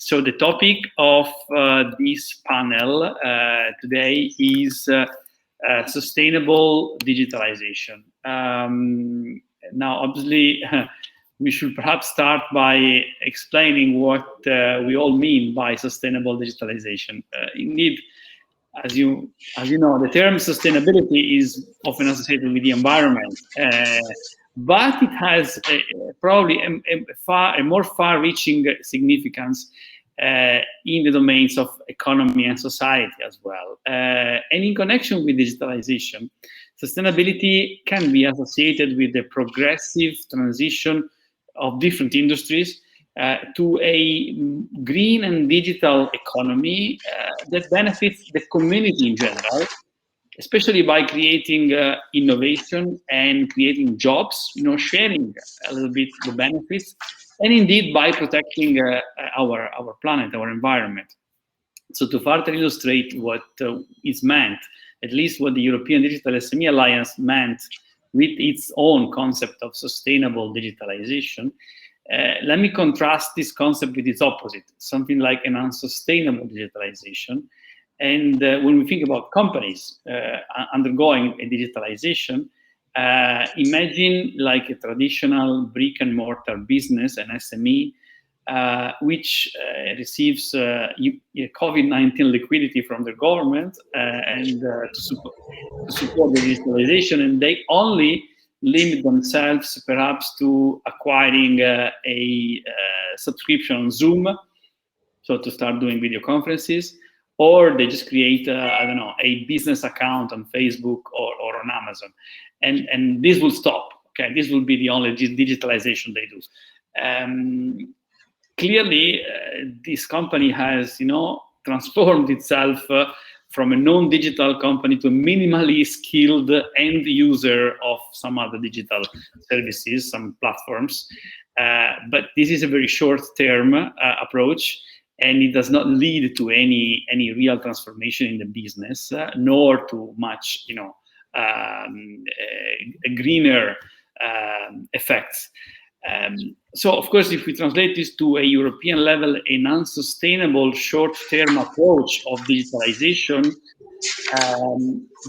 So the topic of this panel today is sustainable digitalization. Now, obviously, we should perhaps start by explaining what we all mean by sustainable digitalization. Indeed, as you know, the term sustainability is often associated with the environment, but it has probably a more far-reaching significance in the domains of economy and society as well. And in connection with digitalization, sustainability can be associated with the progressive transition of different industries to a green and digital economy that benefits the community in general, especially by creating innovation and creating jobs, sharing a little bit the benefits, and indeed by protecting our planet, our environment. So to further illustrate what is meant, at least what the European Digital SME Alliance meant with its own concept of sustainable digitalization, let me contrast this concept with its opposite, something like an unsustainable digitalization. And when we think about companies undergoing a digitalization, imagine like a traditional brick and mortar business, an SME, which receives COVID-19 liquidity from the government and to support the digitalization, and they only limit themselves perhaps to acquiring a subscription on Zoom, so to start doing video conferences, or they just create, I don't know, a business account on Facebook or on Amazon. And this will stop, okay? This will be the only digitalization they do. Clearly, this company has, transformed itself from a non-digital company to a minimally skilled end user of some other digital services, some platforms. But this is a very short-term approach, and it does not lead to any real transformation in the business, nor to much, greener effects. So, of course, if we translate this to a European level, an unsustainable short-term approach of digitalization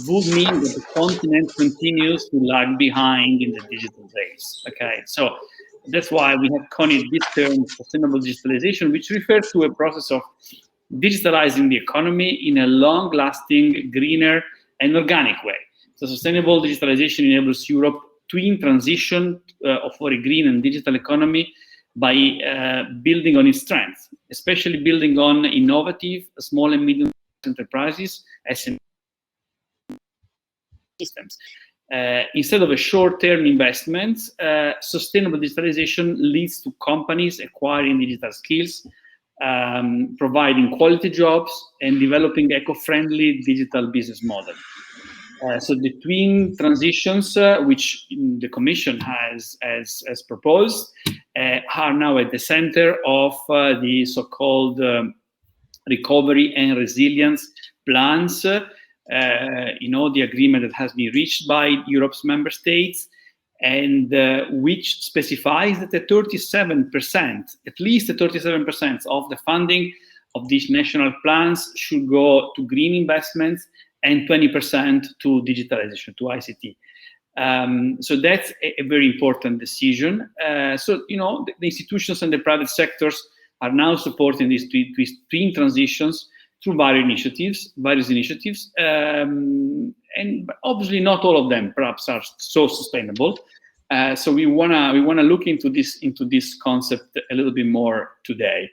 would mean that the continent continues to lag behind in the digital race. Okay, so that's why we have coined this term, sustainable digitalization, which refers to a process of digitalizing the economy in a long-lasting, greener, and organic way. So, sustainable digitalization enables Europe twin transition for a green and digital economy by building on its strengths, especially building on innovative small and medium enterprises, SME systems. Instead of a short-term investment, sustainable digitalization leads to companies acquiring digital skills, providing quality jobs, and developing eco-friendly digital business models. So the twin transitions, which the Commission has proposed, are now at the center of the so-called recovery and resilience plans. The agreement that has been reached by Europe's member states, and which specifies that at least 37% of the funding of these national plans should go to green investments and 20% to digitalization, to ICT. So that's a very important decision. So, the institutions and the private sectors are now supporting these twin transitions through various initiatives. And obviously not all of them perhaps are so sustainable. So we wanna look into this concept a little bit more today.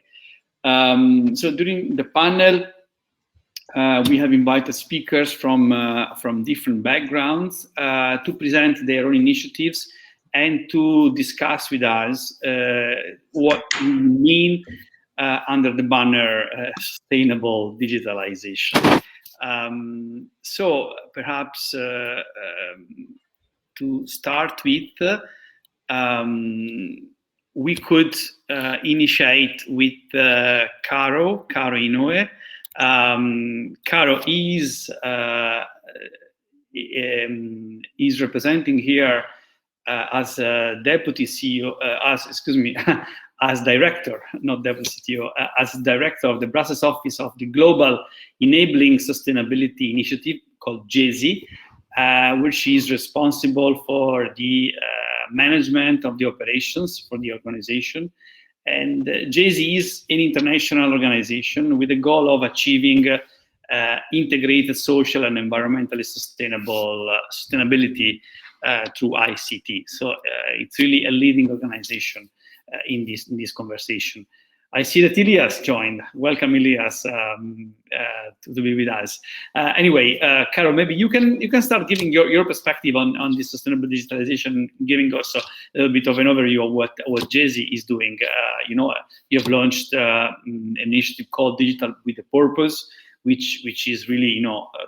So during the panel, we have invited speakers from different backgrounds to present their own initiatives and to discuss with us what we mean under the banner sustainable digitalization. So perhaps to start with, we could initiate with Caro Inoue. Caro is representing here as a deputy CEO, as director, not deputy CTO, as director of the Brussels office of the Global Enabling Sustainability Initiative called JESI, which is responsible for the management of the operations for the organization. And JESI is an international organization with the goal of achieving integrated social and environmentally sustainability through ICT. So it's really a leading organization in this conversation. I see that Ilias joined. Welcome, Ilias, to be with us. Anyway, Carol, maybe you can start giving your perspective on this sustainable digitalization, giving us a little bit of an overview of what JESI is doing. You've launched an initiative called Digital with a Purpose, which is really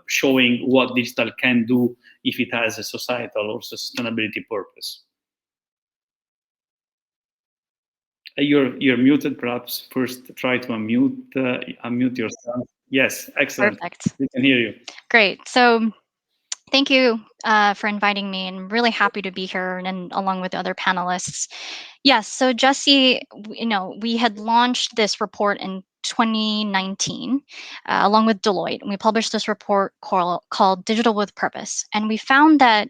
showing what digital can do if it has a societal or sustainability purpose. You're muted. Perhaps first try to unmute yourself. Yes, excellent. Perfect. We can hear you. Great. So thank you for inviting me, and I'm really happy to be here and along with the other panelists. Yes, so Jesse, we had launched this report in 2019 along with Deloitte, and we published this report called Digital with Purpose. And we found that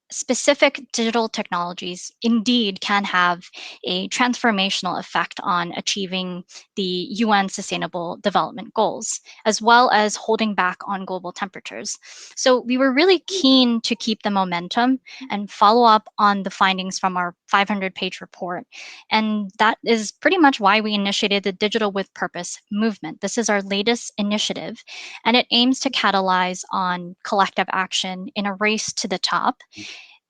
specific digital technologies indeed can have a transformational effect on achieving the UN Sustainable Development Goals, as well as holding back on global temperatures. So we were really keen to keep the momentum and follow up on the findings from our 500-page report. And that is pretty much why we initiated the Digital with Purpose movement. This is our latest initiative, and it aims to catalyze on collective action in a race to the top,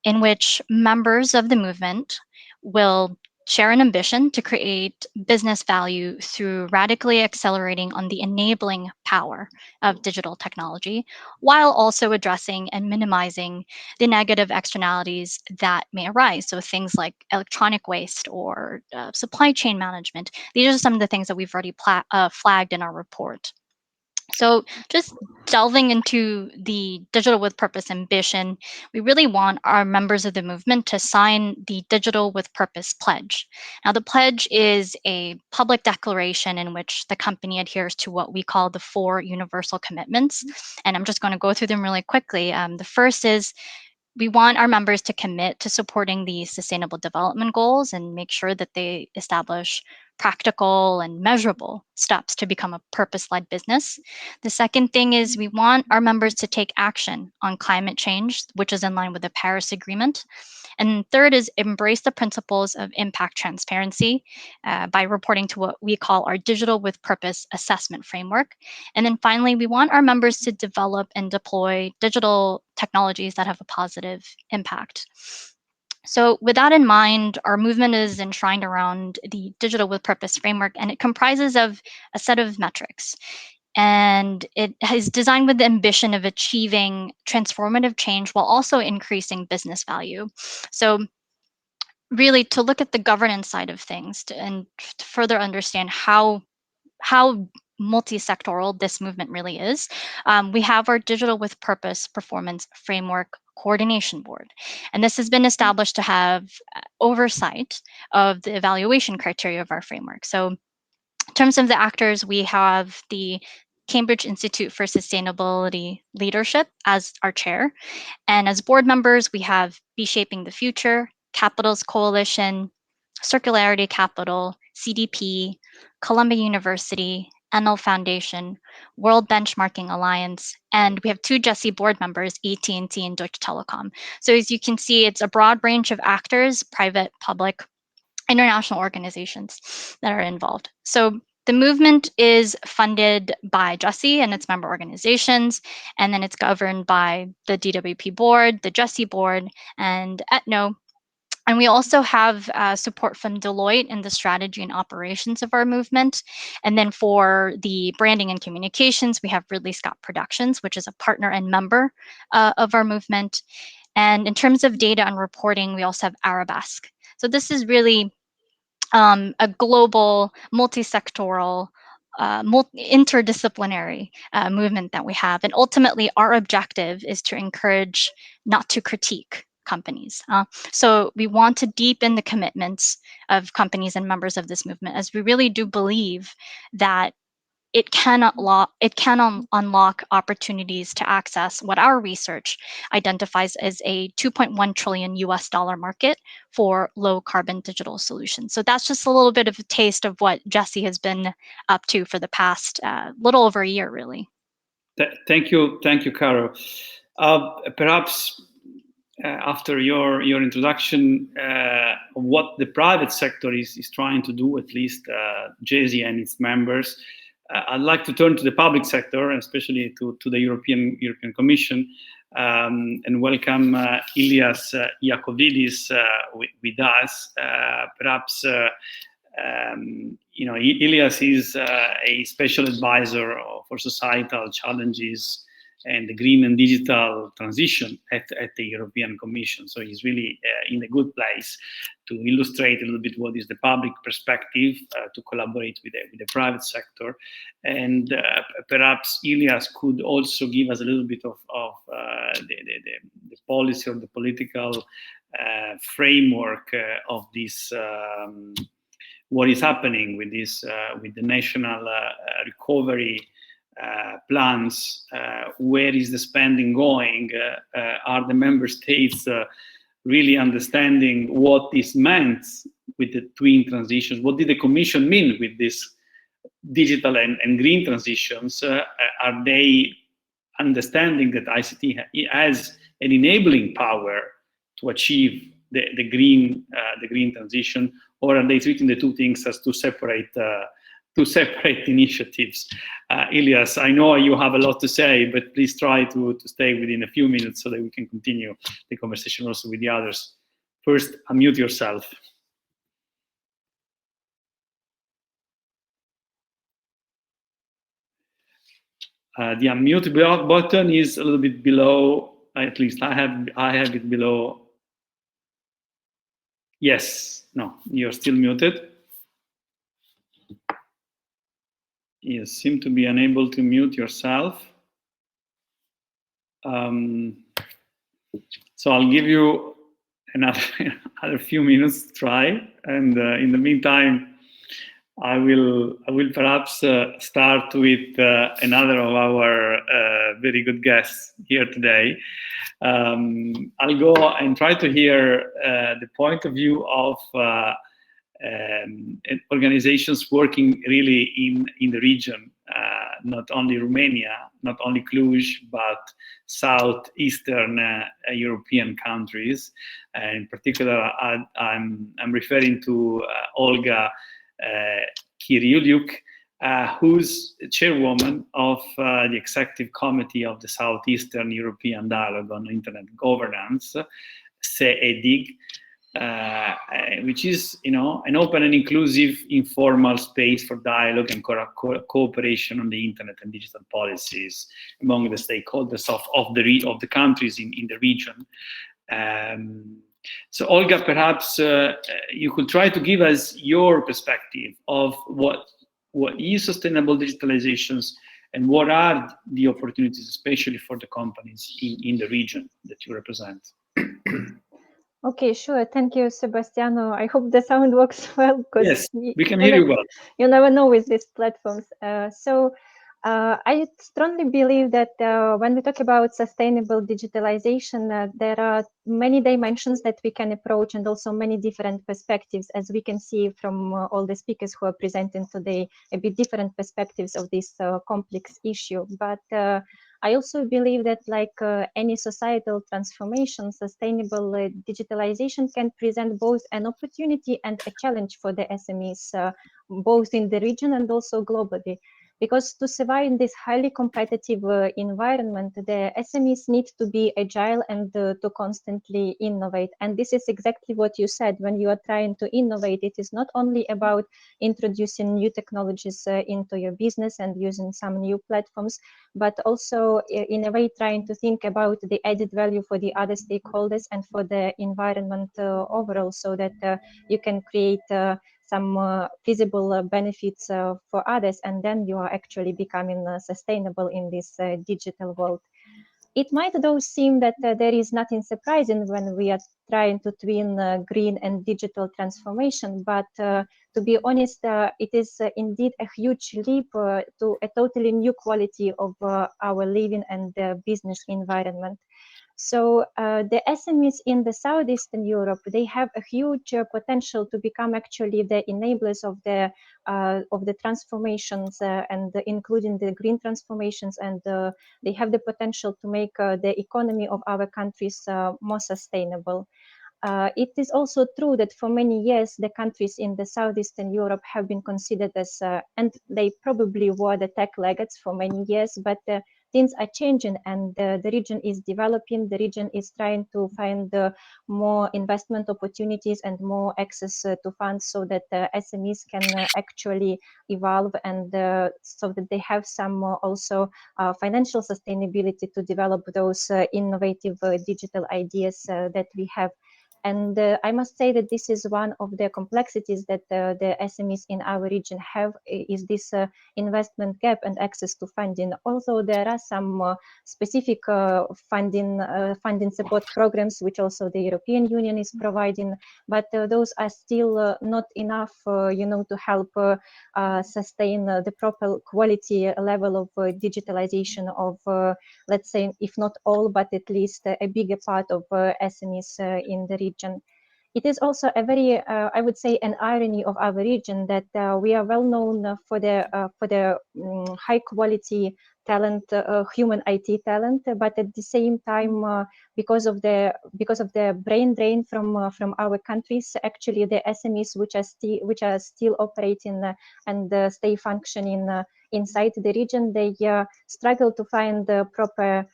in which members of the movement will share an ambition to create business value through radically accelerating on the enabling power of digital technology, while also addressing and minimizing the negative externalities that may arise. So things like electronic waste or supply chain management. These are some of the things that we've already flagged in our report. So just delving into the Digital with Purpose ambition, we really want our members of the movement to sign the Digital with Purpose pledge. Now, the pledge is a public declaration in which the company adheres to what we call the 4 universal commitments. And I'm just going to go through them really quickly. The first is we want our members to commit to supporting the Sustainable Development Goals and make sure that they establish practical and measurable steps to become a purpose-led business. The second thing is we want our members to take action on climate change, which is in line with the Paris Agreement. And third is embrace the principles of impact transparency by reporting to what we call our Digital with Purpose assessment framework. And then finally, we want our members to develop and deploy digital technologies that have a positive impact. So with that in mind, our movement is enshrined around the Digital with Purpose framework, and it comprises of a set of metrics. And it is designed with the ambition of achieving transformative change while also increasing business value. So really to look at the governance side of things and to further understand how multi-sectoral this movement really is, we have our Digital with Purpose Performance Framework Coordination Board. And this has been established to have oversight of the evaluation criteria of our framework. So in terms of the actors, we have the Cambridge Institute for Sustainability Leadership as our chair. And as board members, we have Be Shaping the Future, Capitals Coalition, Circularity Capital, CDP, Columbia University, Enel Foundation, World Benchmarking Alliance, and we have 2 Jesse board members, AT&T and Deutsche Telekom. So as you can see, it's a broad range of actors, private, public, international organizations that are involved. So the movement is funded by Jesse and its member organizations, and then it's governed by the DWP board, the Jesse board, and Etno. And we also have support from Deloitte in the strategy and operations of our movement. And then for the branding and communications, we have Ridley Scott Productions, which is a partner and member of our movement. And in terms of data and reporting, we also have Arabesque. So this is really a global, multi-sectoral, interdisciplinary movement that we have. And ultimately, our objective is to encourage, not to critique, companies. So we want to deepen the commitments of companies and members of this movement, as we really do believe that it can unlock opportunities to access what our research identifies as a 2.1 trillion US dollar market for low carbon digital solutions. So that's just a little bit of a taste of what Jesse has been up to for the past little over a year, really. Thank you, Caro. Perhaps after your introduction, what the private sector is trying to do, at least JESI and its members, I'd like to turn to the public sector, especially to the European Commission, and welcome Ilias Iacovidis with us. Perhaps Ilias is a special advisor for societal challenges and the green and digital transition at the European Commission. So he's really in a good place to illustrate a little bit what is the public perspective, to collaborate with the private sector. And perhaps Ilias could also give us a little bit of the policy or the political framework of this, what is happening with this, with the national recovery plans. Where is the spending going? Are the member states really understanding what is meant with the twin transitions? What did the Commission mean with this digital and green transitions? Are they understanding that ICT has an enabling power to achieve the green transition, or are they treating the two things as two separate initiatives? Ilias, I know you have a lot to say, but please try to stay within a few minutes so that we can continue the conversation also with the others. First, unmute yourself. The unmute button is a little bit below. At least I have it below. Yes. No, you're still muted. You seem to be unable to mute yourself. So I'll give you another few minutes to try, and in the meantime, I will perhaps start with another of our very good guests here today. I'll go and try to hear the point of view of organizations working really in the region, not only Romania, not only Cluj, but southeastern European countries. In particular, I'm referring to Olga Kyryliuk, who's chairwoman of the executive committee of the Southeastern European Dialogue on Internet Governance, CID, which is, an open and inclusive informal space for dialogue and cooperation on the internet and digital policies among the stakeholders of the countries in the region. So Olga, perhaps you could try to give us your perspective of what is sustainable digitalizations and what are the opportunities, especially for the companies in the region that you represent. Okay, sure. Thank you, Sebastiano. I hope the sound works well. Yes, we can hear you well. You never know with these platforms. I strongly believe that when we talk about sustainable digitalization, there are many dimensions that we can approach and also many different perspectives, as we can see from all the speakers who are presenting today, a bit different perspectives of this complex issue. But I also believe that, like any societal transformation, sustainable digitalization can present both an opportunity and a challenge for the SMEs, both in the region and also globally. Because to survive in this highly competitive environment, the SMEs need to be agile and to constantly innovate. And this is exactly what you said. When you are trying to innovate, it is not only about introducing new technologies into your business and using some new platforms, but also in a way trying to think about the added value for the other stakeholders and for the environment overall, so that you can create some feasible benefits for others, and then you are actually becoming sustainable in this digital world. It might though seem that there is nothing surprising when we are trying to twin green and digital transformation, but to be honest, it is indeed a huge leap to a totally new quality of our living and business environment. So the SMEs in the Southeastern Europe, they have a huge potential to become actually the enablers of the transformations and including the green transformations, and they have the potential to make the economy of our countries more sustainable. It is also true that for many years, the countries in the Southeastern Europe have been considered as, and they probably were the tech laggards for many years, but things are changing and the region is developing. The region is trying to find more investment opportunities and more access to funds so that SMEs can actually evolve and so that they have some also financial sustainability to develop those innovative digital ideas that we have. And I must say that this is one of the complexities that the SMEs in our region have, is this investment gap and access to funding. Although there are some specific funding support programs, which also the European Union is providing, but those are still not enough, to help sustain the proper quality level of digitalization of, let's say, if not all, but at least a bigger part of SMEs in the region. It is also a very, I would say, an irony of our region that we are well known for the high quality talent, human IT talent, but at the same time, because of the brain drain from our countries, actually the SMEs which are still operating and stay functioning inside the region, they struggle to find the proper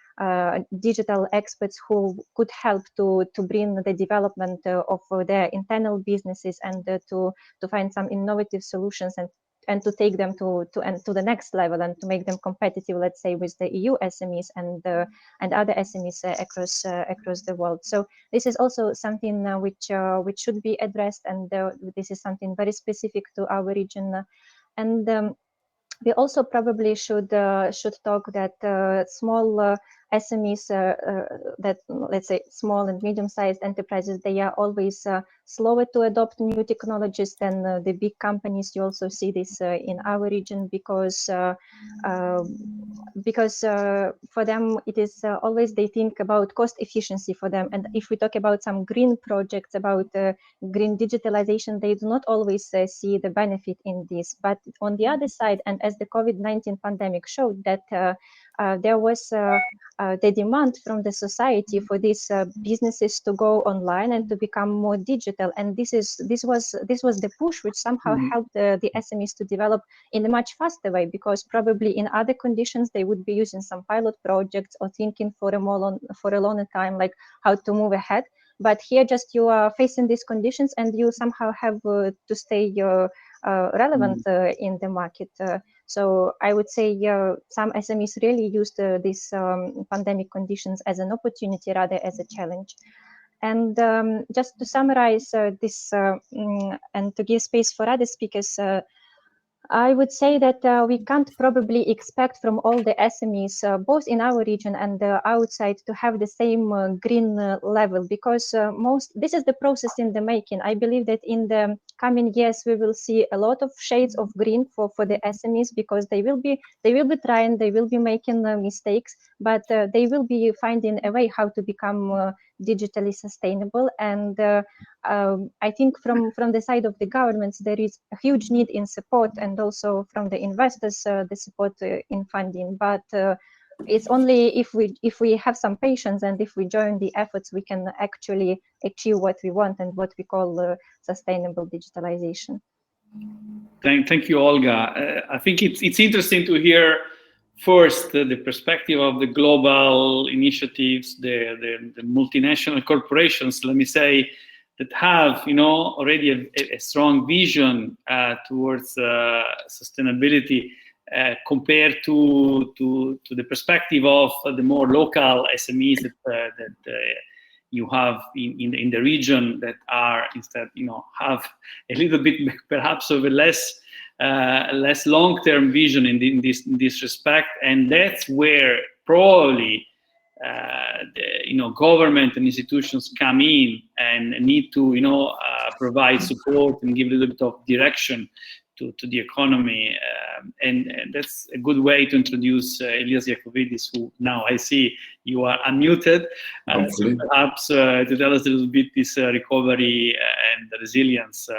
digital experts who could help to bring the development of their internal businesses and to find some innovative solutions and to take them to the next level and to make them competitive, let's say, with the EU SMEs and other SMEs across the world. So this is also something which should be addressed, and this is something very specific to our region. And we also probably should talk that small SMEs, that, let's say, small and medium-sized enterprises, they are always slower to adopt new technologies than the big companies. You also see this in our region because for them it is always, they think about cost efficiency for them. And if we talk about some green projects, about green digitalization, they do not always see the benefit in this. But on the other side, and as the COVID-19 pandemic showed, that there was the demand from the society for these businesses to go online and to become more digital, and this was the push which somehow helped the SMEs to develop in a much faster way, because probably in other conditions they would be using some pilot projects or thinking for a longer time, like how to move ahead. But here, just you are facing these conditions and you somehow have to stay relevant in the market. So I would say some SMEs really used these pandemic conditions as an opportunity rather as a challenge. And just to summarize this and to give space for other speakers, I would say that we can't probably expect from all the SMEs, both in our region and outside, to have the same green level, because this is the process in the making. I believe that in the coming years we will see a lot of shades of green for the SMEs, because they will be trying, they will be making mistakes, but they will be finding a way how to become digitally sustainable. And I think from the side of the governments, there is a huge need in support, and also from the investors, the support in funding. But it's only if we have some patience and if we join the efforts, we can actually achieve what we want and what we call sustainable digitalization. Thank you, Olga. I think it's interesting to hear first the perspective of the global initiatives, the multinational corporations, let me say, that have already a strong vision towards sustainability compared to the perspective of the more local SMEs that you have in the region, that are instead have a little bit perhaps of a less long-term vision in this respect. And that's where probably government and institutions come in and need to, provide support and give a little bit of direction to the economy. And that's a good way to introduce Elias Iacovidis, who now I see you are unmuted. So perhaps to tell us a little bit this recovery and the resilience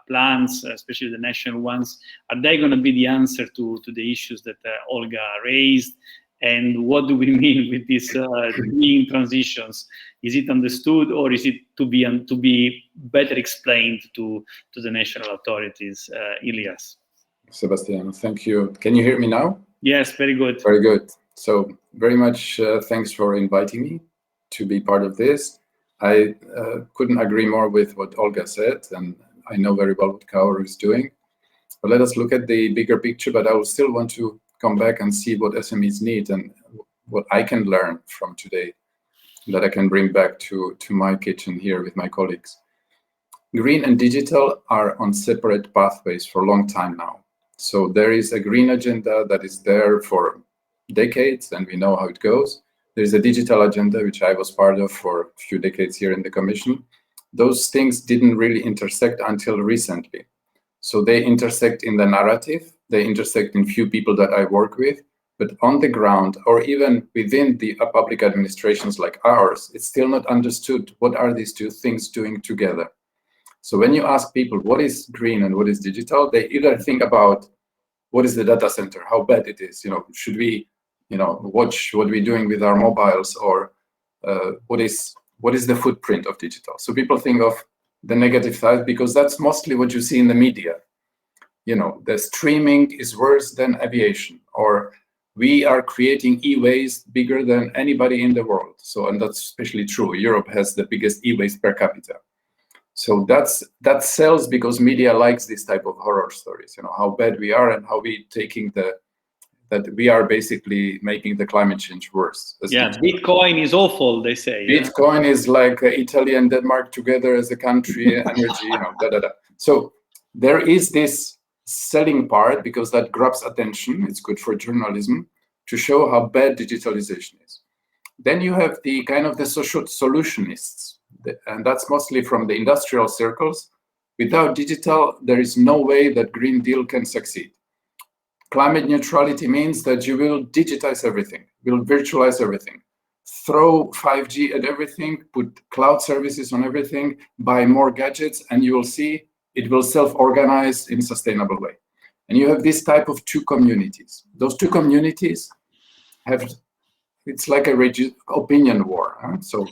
plans, especially the national ones, are they going to be the answer to the issues that Olga raised? And what do we mean with these green transitions? Is it understood, or is it to be better explained to the national authorities? Elias. Sebastiano, thank you. Can you hear me now? Yes, very good. Very good. So very much thanks for inviting me to be part of this. I couldn't agree more with what Olga said, and I know very well what Kaoru is doing. But let us look at the bigger picture, but I will still want to come back and see what SMEs need and what I can learn from today that I can bring back to my kitchen here with my colleagues. Green and digital are on separate pathways for a long time now. So there is a green agenda that is there for decades, and we know how it goes. There is a digital agenda, which I was part of for a few decades here in the Commission. Those things didn't really intersect until recently. So they intersect in the narrative, they intersect in few people that I work with, but on the ground, or even within the public administrations like ours, it's still not understood what are these two things doing together. So when you ask people what is green and what is digital, they either think about what is the data center, how bad it is, should we, watch what we're doing with our mobiles, or what is the footprint of digital. So people think of the negative side because that's mostly what you see in the media. The streaming is worse than aviation, or we are creating e-waste bigger than anybody in the world. So, and that's especially true. Europe has the biggest e-waste per capita. So that sells because media likes this type of horror stories, how bad we are and how we taking that we are basically making the climate change worse. Yeah, Bitcoin is awful, they say. Bitcoin is like Italy and Denmark together as a country, energy, So there is this selling part because that grabs attention. It's good for journalism to show how bad digitalization is. Then you have the kind of the social solutionists, and that's mostly from the industrial circles. Without digital, there is no way that Green Deal can succeed. Climate neutrality means that you will digitize everything, will virtualize everything, throw 5G at everything, put cloud services on everything, buy more gadgets, and you will see it will self-organize in a sustainable way. And you have this type of two communities. Those two communities have, it's like a opinion war. So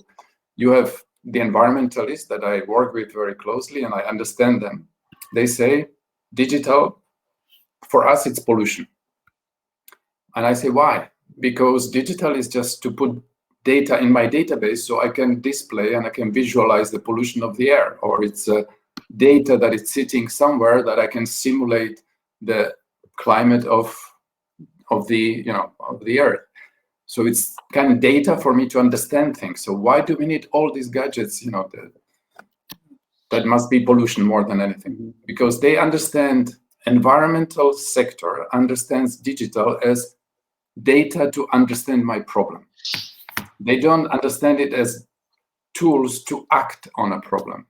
you have the environmentalists that I work with very closely, and I understand them. They say, digital, for us, it's pollution. And I say, why? Because digital is just to put data in my database so I can display and I can visualize the pollution of the air, or it's data that is sitting somewhere that I can simulate the climate of the earth. So it's kind of data for me to understand things. So why do we need all these gadgets? That must be pollution more than anything, because they understand. Environmental sector understands digital as data to understand my problem. They don't understand it as tools to act on a problem.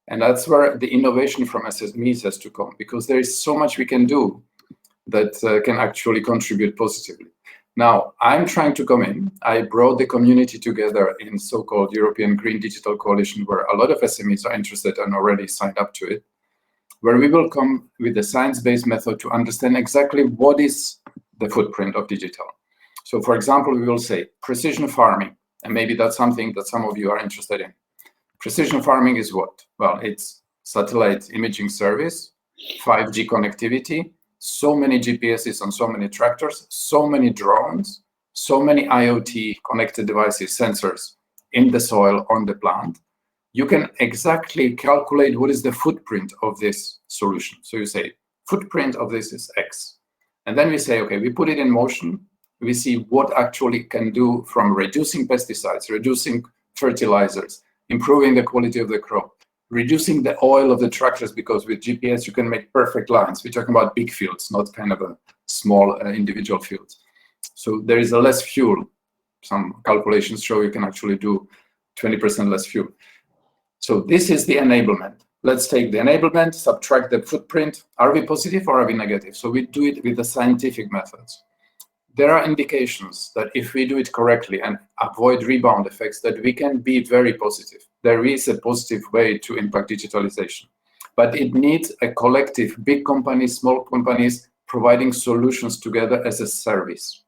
And that's where the innovation from SMEs has to come, because there is so much we can do that can actually contribute positively. Now, I'm trying to come in. I brought the community together in so-called European Green Digital Coalition, where a lot of SMEs are interested and already signed up to it, where we will come with a science-based method to understand exactly what is the footprint of digital. So for example, we will say precision farming, and maybe that's something that some of you are interested in. Precision farming is what? Well, it's satellite imaging service, 5G connectivity, so many GPSs on so many tractors, so many drones, so many IoT connected devices, sensors in the soil, on the plant. You can exactly calculate what is the footprint of this solution. So you say, footprint of this is X. And then we say, okay, we put it in motion. We see what actually can do from reducing pesticides, reducing fertilizers, improving the quality of the crop, reducing the oil of the tractors, because with GPS you can make perfect lines. We're talking about big fields, not kind of a small individual fields. So there is a less fuel. some calculations show you can actually do 20% less fuel. So this is the enablement. Let's take the enablement, subtract the footprint. Are we positive or are we negative? So we do it with the scientific methods. There are indications that if we do it correctly and avoid rebound effects, that we can be very positive. There is a positive way to impact digitalization, but it needs a collective, big companies, small companies, providing solutions together as a service.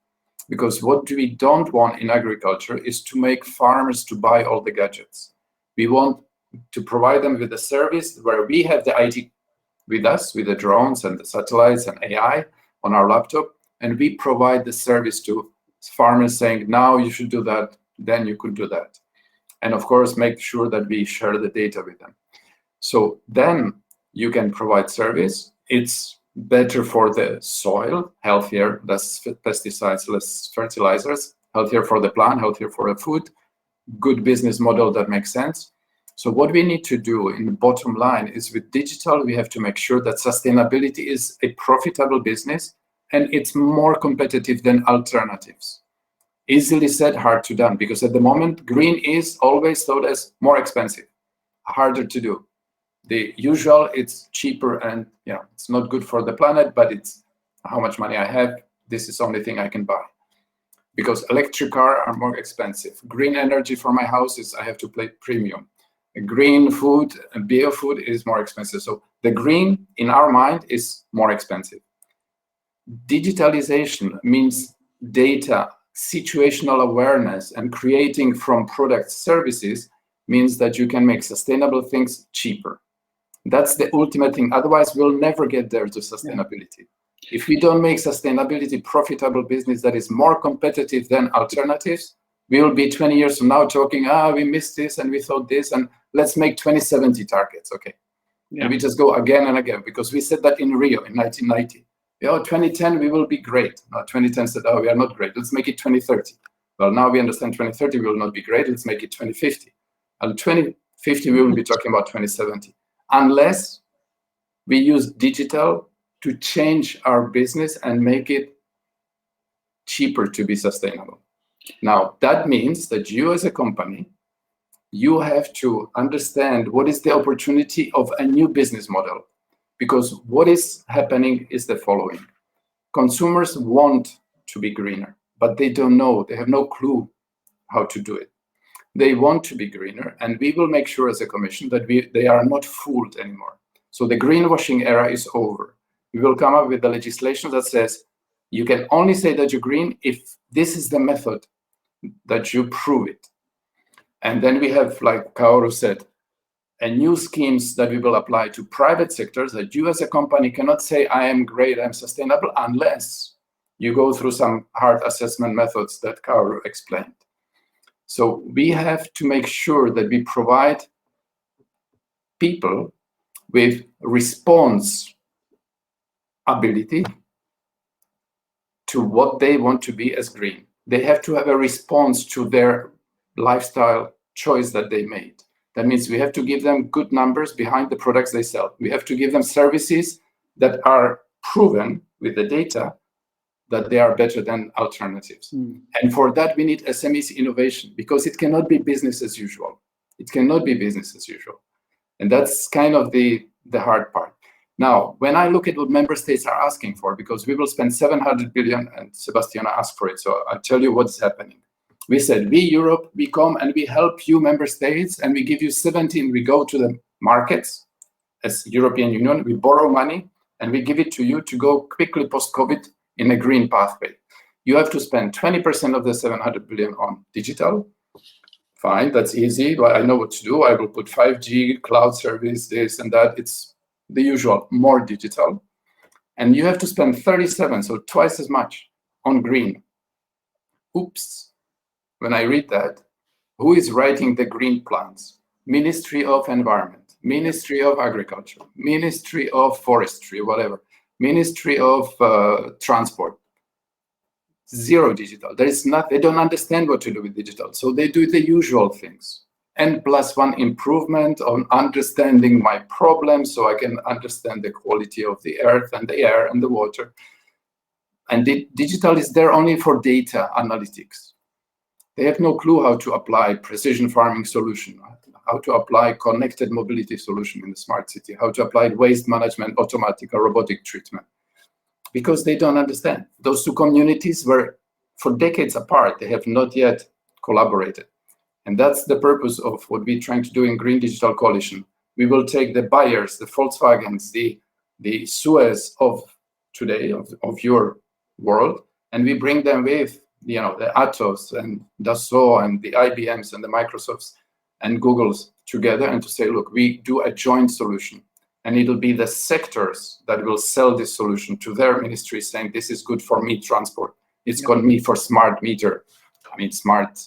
Because what we don't want in agriculture is to make farmers to buy all the gadgets. We want to provide them with a service where we have the IT with us, with the drones and the satellites and AI on our laptop, and we provide the service to farmers saying, now you should do that, then you could do that. And of course, make sure that we share the data with them. So then you can provide service. It's better for the soil, healthier, less pesticides, less fertilizers, healthier for the plant, healthier for the food, good business model that makes sense. So what we need to do in the bottom line is with digital, we have to make sure that sustainability is a profitable business and it's more competitive than alternatives. Easily said, hard to done, because at the moment, green is always thought as more expensive, harder to do. The usual, it's cheaper and it's not good for the planet, but it's how much money I have. This is the only thing I can buy. Because electric cars are more expensive. Green energy for my house is I have to pay premium. Green food and bio food is more expensive. So the green in our mind is more expensive. Digitalization means data, situational awareness, and creating from product services means that you can make sustainable things cheaper. That's the ultimate thing. Otherwise, we'll never get there to sustainability. If we don't make sustainability profitable business that is more competitive than alternatives, we will be 20 years from now talking, we missed this and we thought this, and let's make 2070 targets, okay? Yeah. And we just go again and again, because we said that in Rio in 1990. 2010, we will be great. No, 2010 said, we are not great. Let's make it 2030. Well, now we understand 2030 will not be great. Let's make it 2050. And 2050, we will be talking about 2070. Unless we use digital to change our business and make it cheaper to be sustainable. Now, that means that you as a company, you have to understand what is the opportunity of a new business model. Because what is happening is the following. Consumers want to be greener, but they don't know, they have no clue how to do it. They want to be greener, and we will make sure as a commission that they are not fooled anymore. So the greenwashing era is over. We will come up with the legislation that says you can only say that you're green if this is the method that you prove it. And then we have, like Kaoru said, new schemes that we will apply to private sectors that you as a company cannot say, I am great, I'm sustainable, unless you go through some hard assessment methods that Kaoru explained. So we have to make sure that we provide people with response ability to what they want to be as green. They have to have a response to their lifestyle choice that they made. That means we have to give them good numbers behind the products they sell. We have to give them services that are proven with the data that they are better than alternatives. And for that, we need SMEs innovation, because it cannot be business as usual. It cannot be business as usual. And that's kind of the hard part. Now, when I look at what member states are asking for, because we will spend 700 billion, and Sebastiana asked for it, so I'll tell you what's happening. We said, we, Europe, we come and we help you member states, and we give you 17, we go to the markets as European Union, we borrow money, and we give it to you to go quickly post-COVID in a green pathway. You have to spend 20% of the 700 billion on digital. Fine, that's easy, but I know what to do. I will put 5G, cloud service, this and that. It's the usual, more digital. And you have to spend 37, so twice as much on green. Oops. When I read that, who is writing the green plans? Ministry of Environment, Ministry of Agriculture, Ministry of Forestry, whatever, Ministry of Transport. Zero digital. There is not. They don't understand what to do with digital, so they do the usual things. N+1 improvement on understanding my problem, so I can understand the quality of the earth and the air and the water. And the digital is there only for data analytics. They have no clue how to apply precision farming solution, how to apply connected mobility solution in the smart city, how to apply waste management, automatic or robotic treatment, because they don't understand. Those two communities were for decades apart. They have not yet collaborated. And that's the purpose of what we're trying to do in Green Digital Coalition. We will take the Bayers, the Volkswagens, the Suez of today, of your world, and we bring them with, the Atos and Dassault and the IBMs and the Microsofts and Googles together, and to say, look, we do a joint solution, and it'll be the sectors that will sell this solution to their ministry, saying this is good for me transport, it's good me for smart meter, smart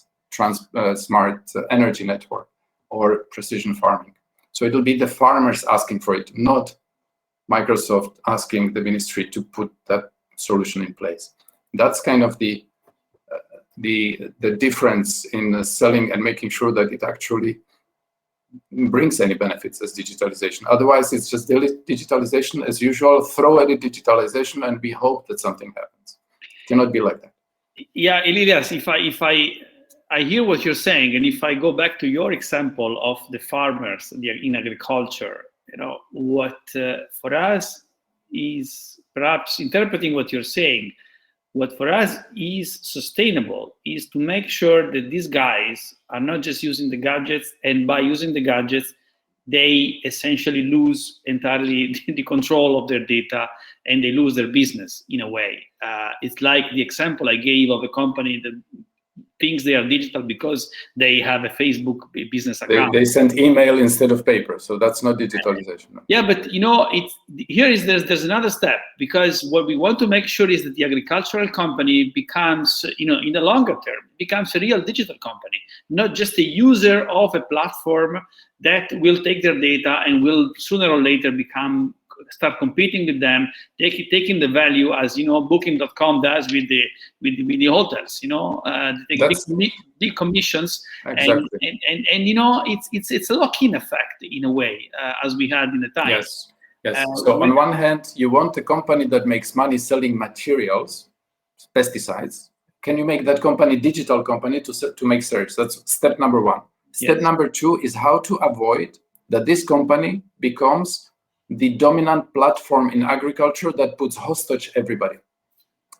energy network or precision farming. So it'll be the farmers asking for it, not Microsoft asking the ministry to put that solution in place. That's kind of the difference in selling and making sure that it actually brings any benefits as digitalization. Otherwise, it's just digitalization as usual, throw at it digitalization, and we hope that something happens. It cannot be like that. Yeah, Elias, if I hear what you're saying, and if I go back to your example of the farmers in agriculture, what for us is, perhaps interpreting what you're saying, what for us is sustainable is to make sure that these guys are not just using the gadgets, and by using the gadgets, they essentially lose entirely the control of their data, and they lose their business in a way. It's like the example I gave of a company that thinks they are digital because they have a Facebook business account. They send email instead of paper, so that's not digitalization. Yeah, but there's another step, because what we want to make sure is that the agricultural company becomes, in the longer term, becomes a real digital company, not just a user of a platform that will take their data and will sooner or later start competing with them, taking the value as Booking.com does with the hotels. They take big commissions, exactly. and it's a lock-in effect in a way, as we had in the time. Yes. So on one hand, you want a company that makes money selling materials, pesticides. Can you make that company digital company to make search? That's step number one. Step number two is how to avoid that this company becomes the dominant platform in agriculture that puts hostage everybody.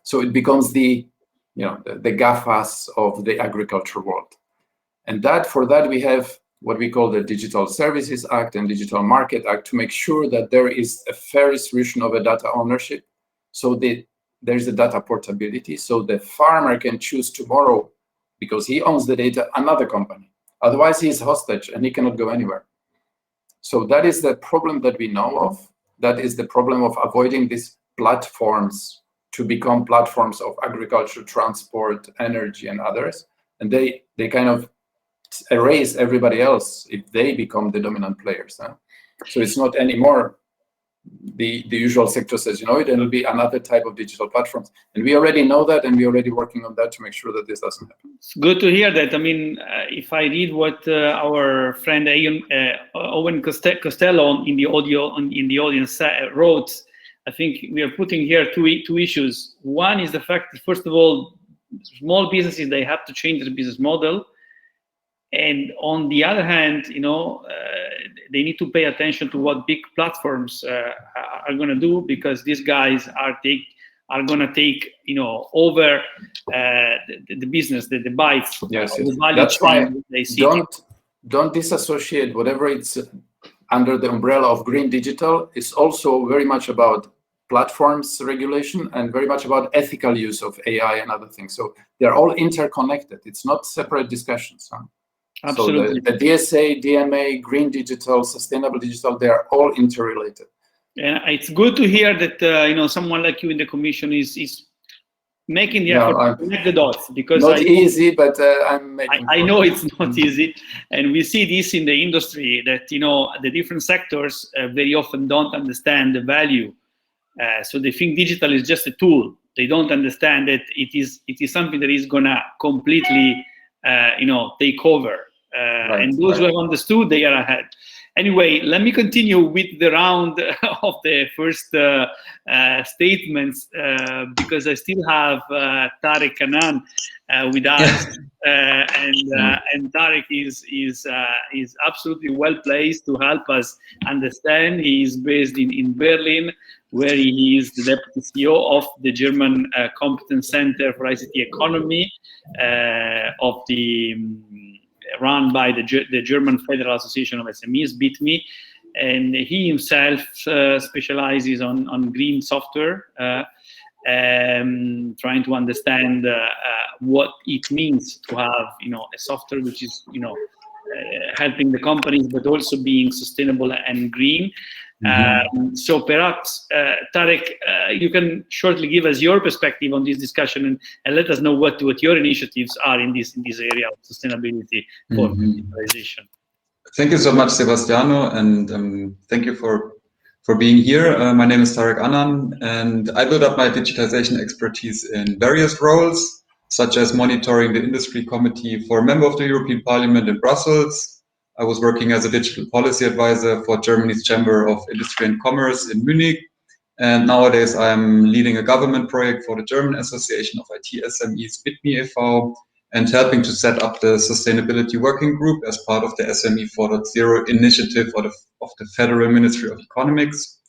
So it becomes the GAFAs of the agriculture world. And for that we have what we call the Digital Services Act and Digital Market Act to make sure that there is a fair distribution of a data ownership, so that there's a data portability, so the farmer can choose tomorrow, because he owns the data, another company. Otherwise he is hostage and he cannot go anywhere. So that is the problem that we know of. That is the problem of avoiding these platforms to become platforms of agriculture, transport, energy, and others. And they kind of erase everybody else if they become the dominant players. So it's not anymore the usual sector says, and it'll be another type of digital platforms. And we already know that, and we're already working on that to make sure that this doesn't happen. It's good to hear that. If I read what our friend Owen Costello in the audience wrote, I think we are putting here two issues. One is the fact that, first of all, small businesses, they have to change their business model. And on the other hand, they need to pay attention to what big platforms are going to do, because these guys are going to take over the business, the bites. Yes. The value That's why they see. Don't disassociate whatever it's under the umbrella of green digital. It's also very much about platforms regulation and very much about ethical use of AI and other things. So they're all interconnected. It's not separate discussions. Absolutely. So the DSA, DMA, green digital, sustainable digital, they are all interrelated. And it's good to hear that someone like you in the Commission is making the effort to connect the dots, because not easy, but I'm making. I know it's not easy, and we see this in the industry that the different sectors very often don't understand the value, so they think digital is just a tool. They don't understand that it is something that is gonna completely take over. And those who have understood, they are ahead. Anyway, let me continue with the round of the first statements, because I still have Tarek Anan with us, and Tarek is absolutely well placed to help us understand. He is based in Berlin, where he is the deputy CEO of the German Competence Center for ICT Economy of the run by the German Federal Association of SMEs, BITME, and he himself specializes on green software, trying to understand what it means to have, a software which is, helping the companies, but also being sustainable and green. So perhaps, Tarek, you can shortly give us your perspective on this discussion and let us know what your initiatives are in this area of sustainability for digitalization. Thank you so much, Sebastiano, and thank you for being here. My name is Tarek Anan, and I built up my digitization expertise in various roles, such as monitoring the industry committee for a member of the European Parliament in Brussels. I was working as a digital policy advisor for Germany's Chamber of Industry and Commerce in Munich. And nowadays I'm leading a government project for the German Association of IT SMEs, BITME e.V., and helping to set up the Sustainability Working Group as part of the SME 4.0 initiative of the Federal Ministry of Economics.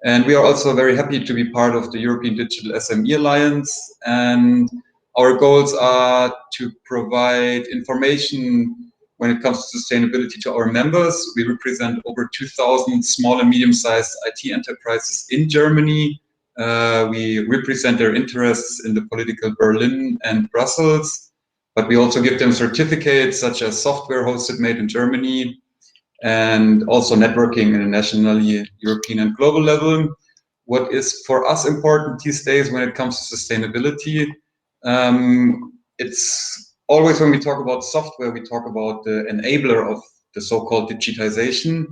And we are also very happy to be part of the European Digital SME Alliance. And our goals are to provide information when it comes to sustainability to our members. We represent over 2,000 small and medium-sized IT enterprises in Germany. We represent their interests in the political Berlin and Brussels, but we also give them certificates such as software hosted made in Germany, and also networking in a nationally, European and global level. What is for us important these days when it comes to sustainability, it's always when we talk about software, we talk about the enabler of the so-called digitization,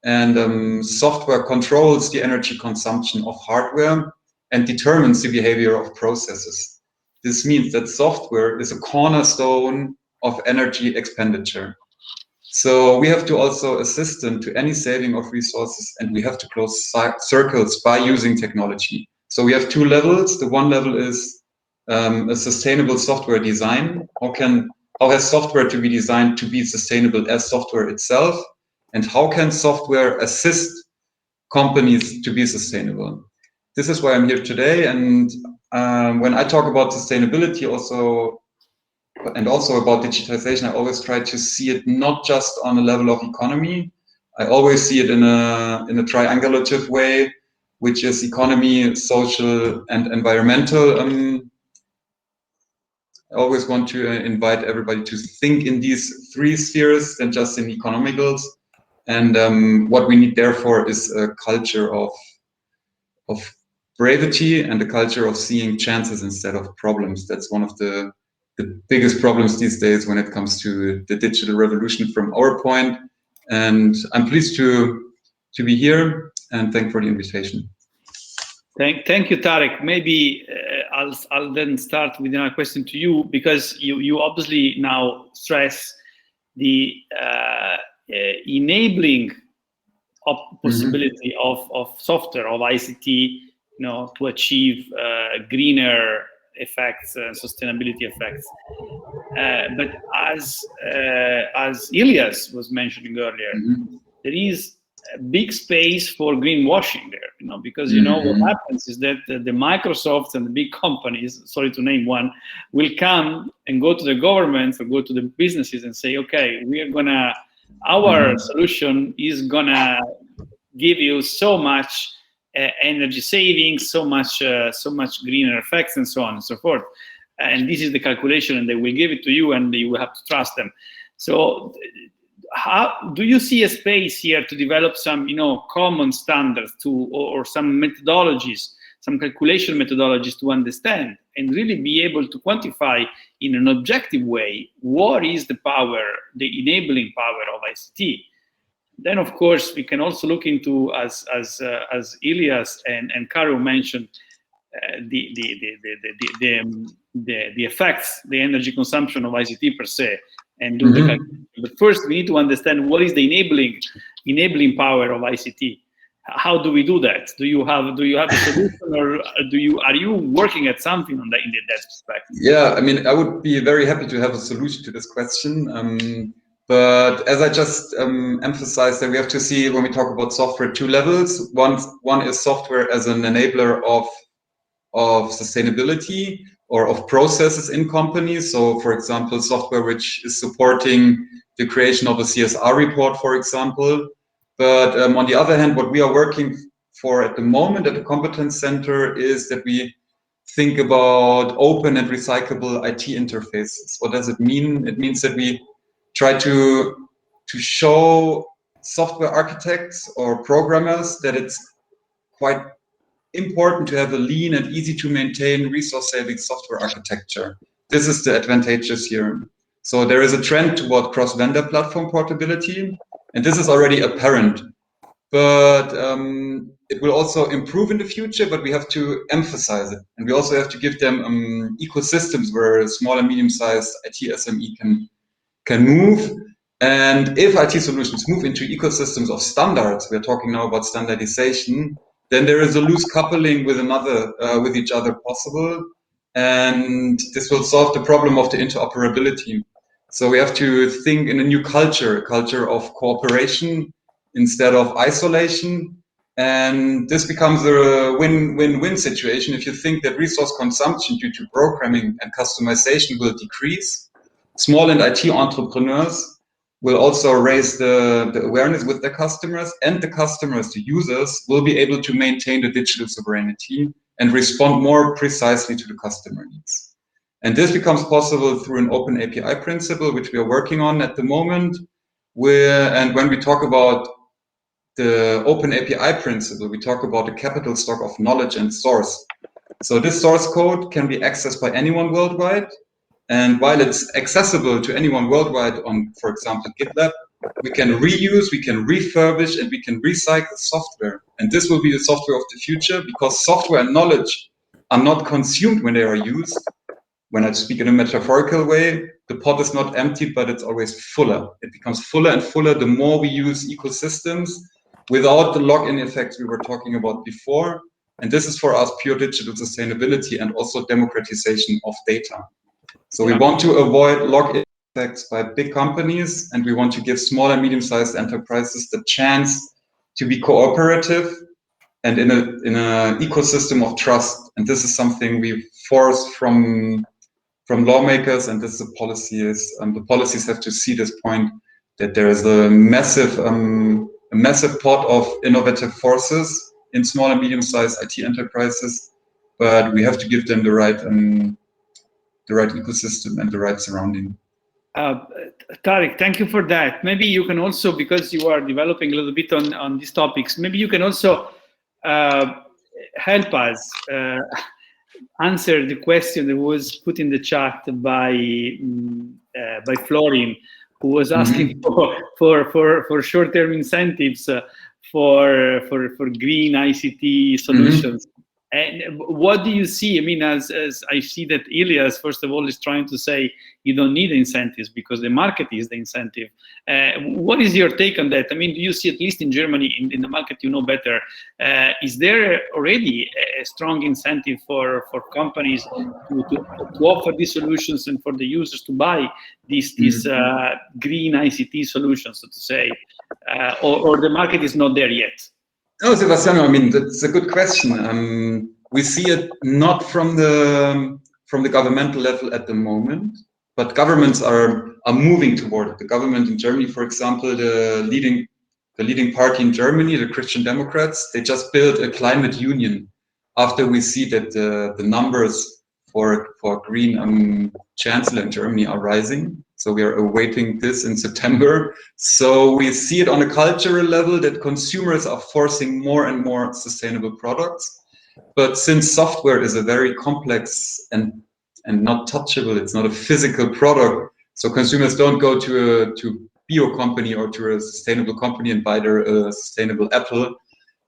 and software controls the energy consumption of hardware and determines the behavior of processes. This means that software is a cornerstone of energy expenditure. So we have to also assist them to any saving of resources, and we have to close circles by using technology. So we have two levels. The one level is a sustainable software design. How has software to be designed to be sustainable as software itself? And how can software assist companies to be sustainable? This is why I'm here today. And when I talk about sustainability and also about digitization, I always try to see it not just on a level of economy. I always see it in a triangulative way, which is economy, social, and environmental. I always want to invite everybody to think in these three spheres than just in economicals. And what we need therefore is a culture of bravery and a culture of seeing chances instead of problems. That's one of the biggest problems these days when it comes to the digital revolution from our point. And I'm pleased to be here, and thank you for the invitation. Thank you, Tarek. Maybe I'll then start with another question to you, because you obviously now stress the enabling of possibility of software, of ICT, to achieve greener effects and sustainability effects. But as Ilias was mentioning earlier, there is a big space for greenwashing there, because what happens is that the Microsofts and the big companies, sorry to name one, will come and go to the governments or go to the businesses and say, okay, our solution is gonna give you so much energy savings, so much greener effects, and so on and so forth. And this is the calculation, and they will give it to you, and you will have to trust them. So how do you see a space here to develop some, common standards or some methodologies, some calculation methodologies to understand and really be able to quantify in an objective way what is the power, the enabling power of ICT? Then, of course, we can also look into, as Ilias and Caro mentioned, the effects, the energy consumption of ICT per se, and do the calculation. But first, we need to understand what is the enabling enabling power of ICT. How do we do that? Do you have a solution, or are you working at something on that in that perspective? Yeah, I mean, I would be very happy to have a solution to this question. But as I just emphasized, that we have to see, when we talk about software, two levels. One is software as an enabler of sustainability or of processes in companies. So, for example, software which is supporting the creation of a CSR report, for example. But on the other hand, what we are working for at the moment at the Competence Center is that we think about open and recyclable IT interfaces. What does it mean? It means that we try to show software architects or programmers that it's quite important to have a lean and easy to maintain resource-saving software architecture. This is the advantageous here. So there is a trend toward cross-vendor platform portability, and this is already apparent. But it will also improve in the future, but we have to emphasize it. And we also have to give them ecosystems where small and medium-sized IT SME can move. And if IT solutions move into ecosystems of standards, we're talking now about standardization, then there is a loose coupling with each other possible. And this will solve the problem of the interoperability. So we have to think in a new culture of cooperation instead of isolation. And this becomes a win-win-win situation if you think that resource consumption due to programming and customization will decrease. Small and IT entrepreneurs will also raise the awareness with their customers, and the customers, the users, will be able to maintain the digital sovereignty and respond more precisely to the customer needs. And this becomes possible through an open API principle, which we are working on at the moment. And when we talk about the open API principle, we talk about the capital stock of knowledge and source. So this source code can be accessed by anyone worldwide. And while it's accessible to anyone worldwide on, for example, GitLab, we can reuse, we can refurbish, and we can recycle software. And this will be the software of the future, because software and knowledge are not consumed when they are used. When I speak in a metaphorical way, the pot is not empty, but it's always fuller. It becomes fuller and fuller the more we use ecosystems without the lock-in effects we were talking about before. And this is for us pure digital sustainability and also democratization of data. So we want to avoid lock-in effects by big companies, and we want to give small and medium-sized enterprises the chance to be cooperative and in an ecosystem of trust. And this is something we force from lawmakers, and this is the policies have to see this point, that there is a massive pot of innovative forces in small and medium-sized IT enterprises, but we have to give them the right ecosystem and the right surrounding. Tarek, thank you for that. Maybe you can also, because you are developing a little bit on these topics, maybe you can also help us answer the question that was put in the chat by Florian, who was asking for short-term incentives for green ICT solutions. And what do you see? I mean, as I see that Ilias, first of all, is trying to say you don't need incentives because the market is the incentive. What is your take on that? I mean, do you see, at least in Germany, in the market you know better, is there already a strong incentive for companies to offer these solutions and for the users to buy these green ICT solutions, so to say, or the market is not there yet? Oh, Sebastiano, I mean, that's a good question. We see it not from the governmental level at the moment, but governments are moving toward it. The government in Germany, for example, the leading party in Germany, the Christian Democrats, they just built a climate union after we see that the numbers for green chancellor in Germany are rising. So we are awaiting this in September. So we see it on a cultural level that consumers are forcing more and more sustainable products. But since software is a very complex and not touchable, it's not a physical product. So consumers don't go to a bio company or to a sustainable company and buy their sustainable apple.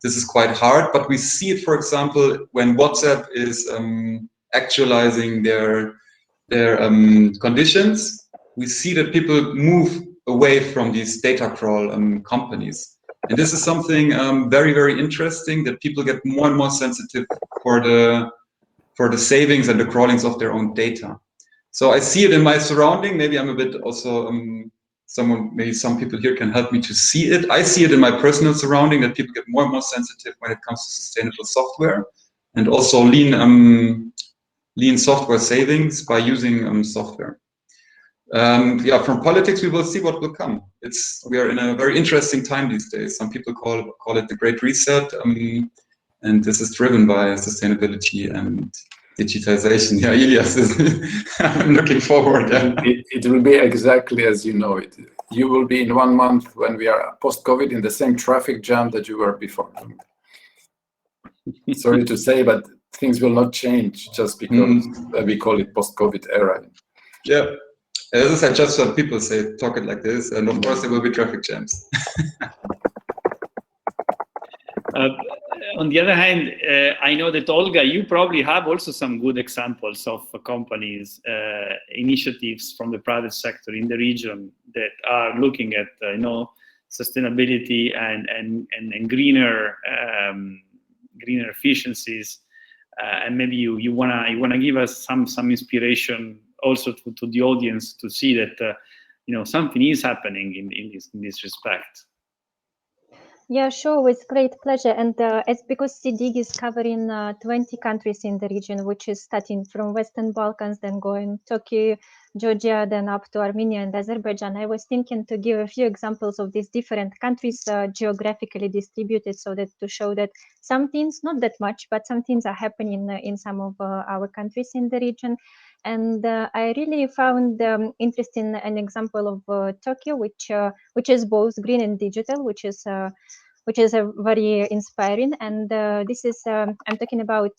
This is quite hard, but we see it, for example, when WhatsApp is actualizing their conditions. We see that people move away from these data crawl companies. And this is something very, very interesting, that people get more and more sensitive for the savings and the crawlings of their own data. So I see it in my surrounding. Maybe I'm a bit also maybe some people here can help me to see it. I see it in my personal surrounding, that people get more and more sensitive when it comes to sustainable software, and also lean software savings by using software. Yeah, from politics, we will see what will come. We are in a very interesting time these days. Some people call it the Great Reset, and this is driven by sustainability and digitization. Yeah, Elias, I'm looking forward. It will be exactly as you know it. You will be in 1 month, when we are post-COVID, in the same traffic jam that you were before. Sorry to say, but things will not change just because we call it post-COVID era. Yeah. As I just heard people talk it like this, and of course there will be traffic jams. On the other hand, I know that Olga, you probably have also some good examples of companies, initiatives from the private sector in the region that are looking at, sustainability and greener efficiencies, and maybe you wanna give us some inspiration also to the audience to see that something is happening in this respect. Yeah, sure, with great pleasure. And it's because CIDIG is covering 20 countries in the region, which is starting from Western Balkans, then going Turkey, Georgia, then up to Armenia and Azerbaijan. I was thinking to give a few examples of these different countries geographically distributed, so that to show that some things, not that much, but some things are happening in some of our countries in the region. And I really found interesting an example of Turkey, which is both green and digital, which is a very inspiring. And this is I'm talking about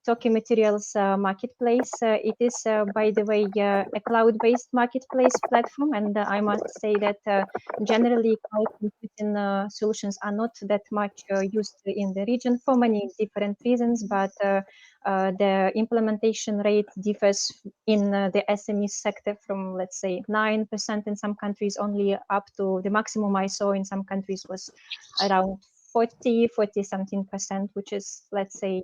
Turkey Materials Marketplace. It is, by the way, a cloud-based marketplace platform, and I must say that generally cloud computing solutions are not that much used in the region for many different reasons, but the implementation rate differs in the SME sector from, let's say, 9% in some countries only up to the maximum I saw in some countries was around 40 something percent, which is, let's say,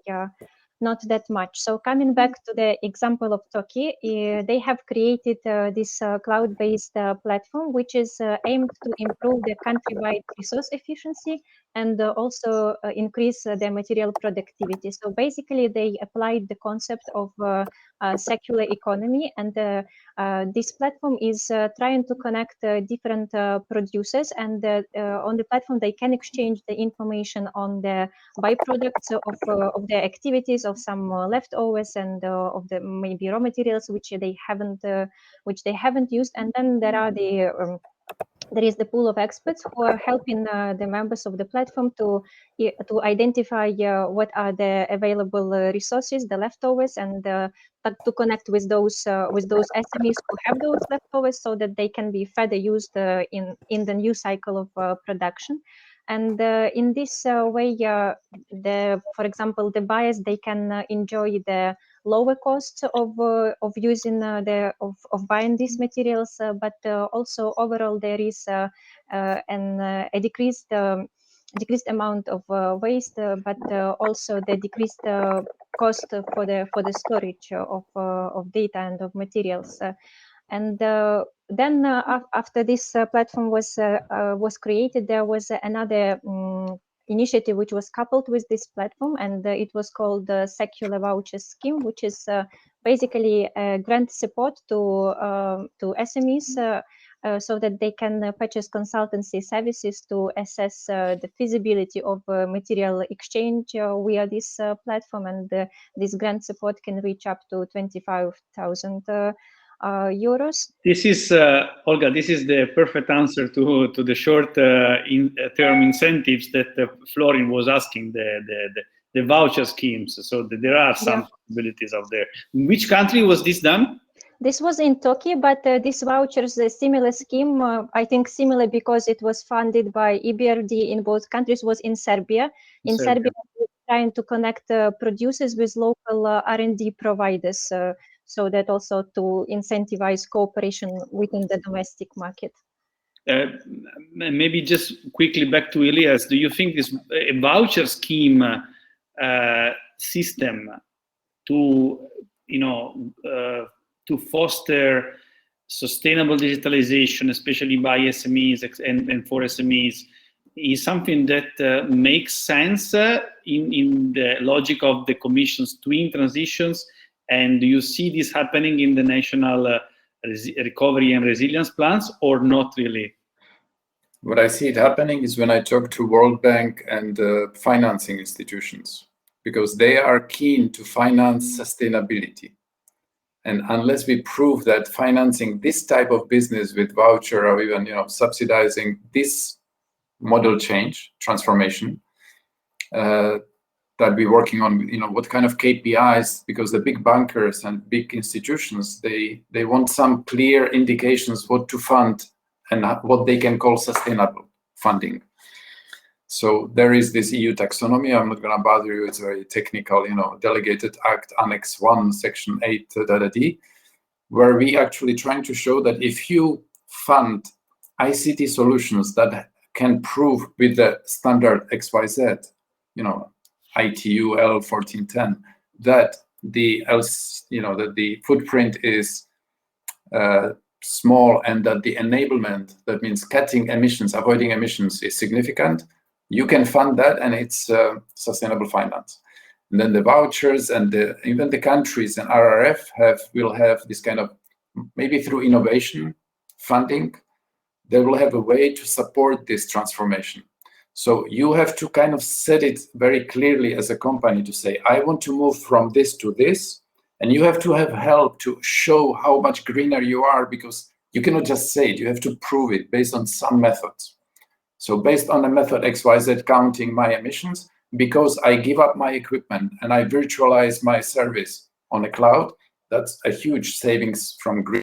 not that much. So coming back to the example of Turkey, they have created this cloud-based platform, which is aimed to improve the countrywide resource efficiency and also increase their material productivity. So basically, they applied the concept of circular economy, and this platform is trying to connect different producers, and on the platform they can exchange the information on the byproducts of their activities, of some leftovers, and of the maybe raw materials which they haven't used. And then there is the pool of experts who are helping the members of the platform to identify what are the available resources, the leftovers, and to connect with those SMEs who have those leftovers, so that they can be further used in the new cycle of production. And in this way, for example, the buyers, they can enjoy the lower cost of using of buying these materials, but also overall there is a decreased amount of waste, but also the decreased cost for the storage of data and of materials. And then after this platform was created, there was another initiative which was coupled with this platform, and it was called the Secular Voucher Scheme, which is basically grant support to SMEs so that they can purchase consultancy services to assess the feasibility of material exchange via this platform, and this grant support can reach up to 25,000 euros. This is Olga. This is the perfect answer to the short-term incentives that Florin was asking. The voucher schemes. So there are some possibilities out there. In which country was this done? This was in Turkey, but this vouchers, a similar scheme, I think similar because it was funded by EBRD in both countries, was in Serbia. In Serbia, we're trying to connect producers with local R&D providers, so that also to incentivize cooperation within the domestic market. maybe just quickly back to Elias, do you think this voucher scheme system to, to foster sustainable digitalization, especially by SMEs and for SMEs, is something that makes sense in the logic of the Commission's twin transitions? And do you see this happening in the national recovery and resilience plans, or not really? What I see it happening is when I talk to World Bank and financing institutions, because they are keen to finance sustainability. And unless we prove that financing this type of business with voucher or even subsidizing this model change, transformation, that we're working on, what kind of KPIs, because the big bankers and big institutions, they want some clear indications what to fund and what they can call sustainable funding. So there is this EU taxonomy. I'm not going to bother you. It's very technical, Delegated Act Annex 1, Section 8, d, where we actually trying to show that if you fund ICT solutions that can prove with the standard XYZ, ITU L1410, that that the footprint is small and that the enablement, that means cutting emissions, avoiding emissions, is significant, you can fund that, and it's sustainable finance. And then the vouchers and even the countries and RRF will have this kind of, maybe through innovation funding, they will have a way to support this transformation. So you have to kind of set it very clearly as a company to say, I want to move from this to this, and you have to have help to show how much greener you are, because you cannot just say it, you have to prove it based on some methods. So based on the method XYZ counting my emissions, because I give up my equipment and I virtualize my service on the cloud, that's a huge savings from green.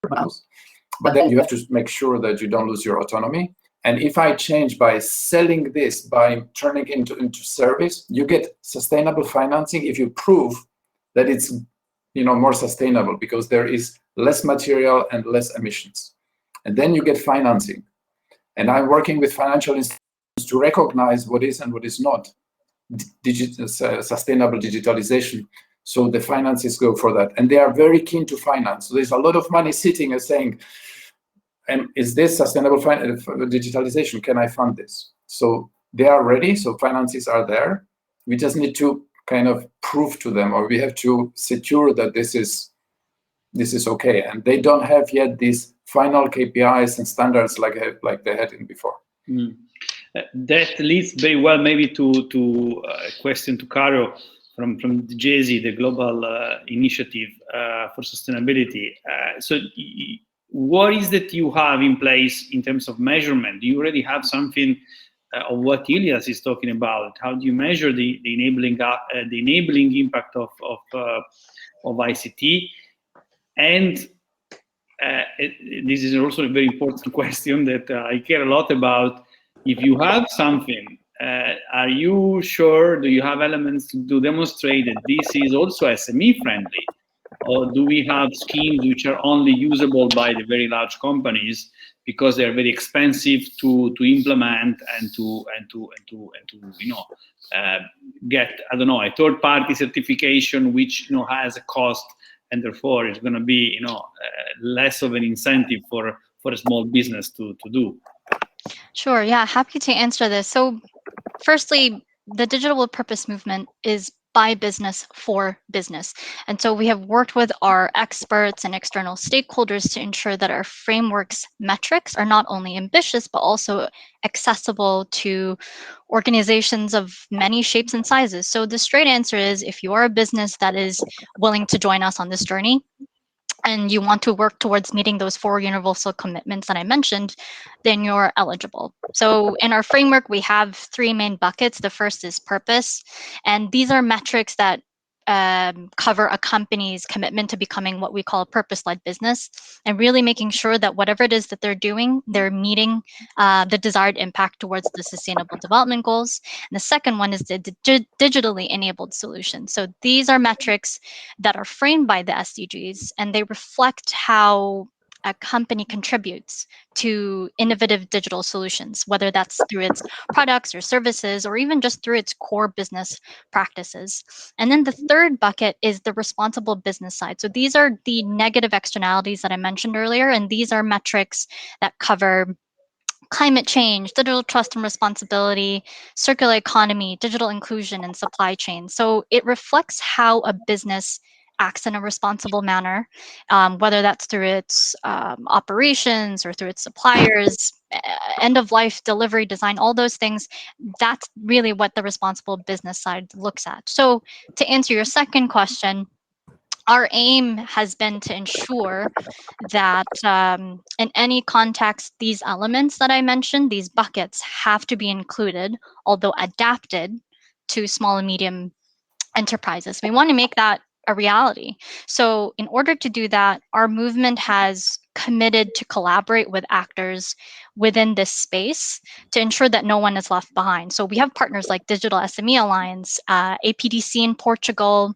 But then you have to make sure that you don't lose your autonomy. And if I change by selling this, by turning it into service, you get sustainable financing if you prove that it's more sustainable, because there is less material and less emissions. And then you get financing. And I'm working with financial institutions to recognize what is and what is not sustainable digitalization. So the finances go for that. And they are very keen to finance. So there's a lot of money sitting and saying, is this sustainable digitalization? Can I fund this? So they are ready. So finances are there. We just need to kind of prove to them, or we have to secure that this is okay. And they don't have yet these final KPIs and standards like they had in before. Mm. That leads very well maybe to a question to Caro from the GESI, the Global Initiative for Sustainability. So what is that you have in place in terms of measurement? Do you already have something of what Ilias is talking about? How do you measure the enabling impact of ICT? And this is also a very important question that I care a lot about. If you have something, are you sure, do you have elements to demonstrate that this is also SME friendly? Or do we have schemes which are only usable by the very large companies because they're very expensive to implement and to get, I don't know, a third-party certification which has a cost, and therefore it's going to be less of an incentive for a small business to do? Sure, yeah, happy to answer this. So firstly, the digital with purpose movement is by business for business. And so we have worked with our experts and external stakeholders to ensure that our framework's metrics are not only ambitious, but also accessible to organizations of many shapes and sizes. So the straight answer is, if you are a business that is willing to join us on this journey, and you want to work towards meeting those 4 universal commitments that I mentioned, then you're eligible. So in our framework, we have 3 main buckets. The first is purpose, and these are metrics that cover a company's commitment to becoming what we call a purpose-led business, and really making sure that whatever it is that they're doing, they're meeting the desired impact towards the Sustainable Development Goals. And the second one is the digitally enabled solution. So these are metrics that are framed by the SDGs, and they reflect how a company contributes to innovative digital solutions, whether that's through its products or services, or even just through its core business practices. And then the third bucket is the responsible business side. So these are the negative externalities that I mentioned earlier, and these are metrics that cover climate change, digital trust and responsibility, circular economy, digital inclusion, and supply chain. So it reflects how a business acts in a responsible manner, whether that's through its operations or through its suppliers, end of life, delivery, design, all those things. That's really what the responsible business side looks at. So to answer your second question, our aim has been to ensure that in any context, these elements that I mentioned, these buckets, have to be included, although adapted to small and medium enterprises. We want to make that a reality. So in order to do that, our movement has committed to collaborate with actors within this space to ensure that no one is left behind. So we have partners like Digital SME Alliance, APDC in Portugal,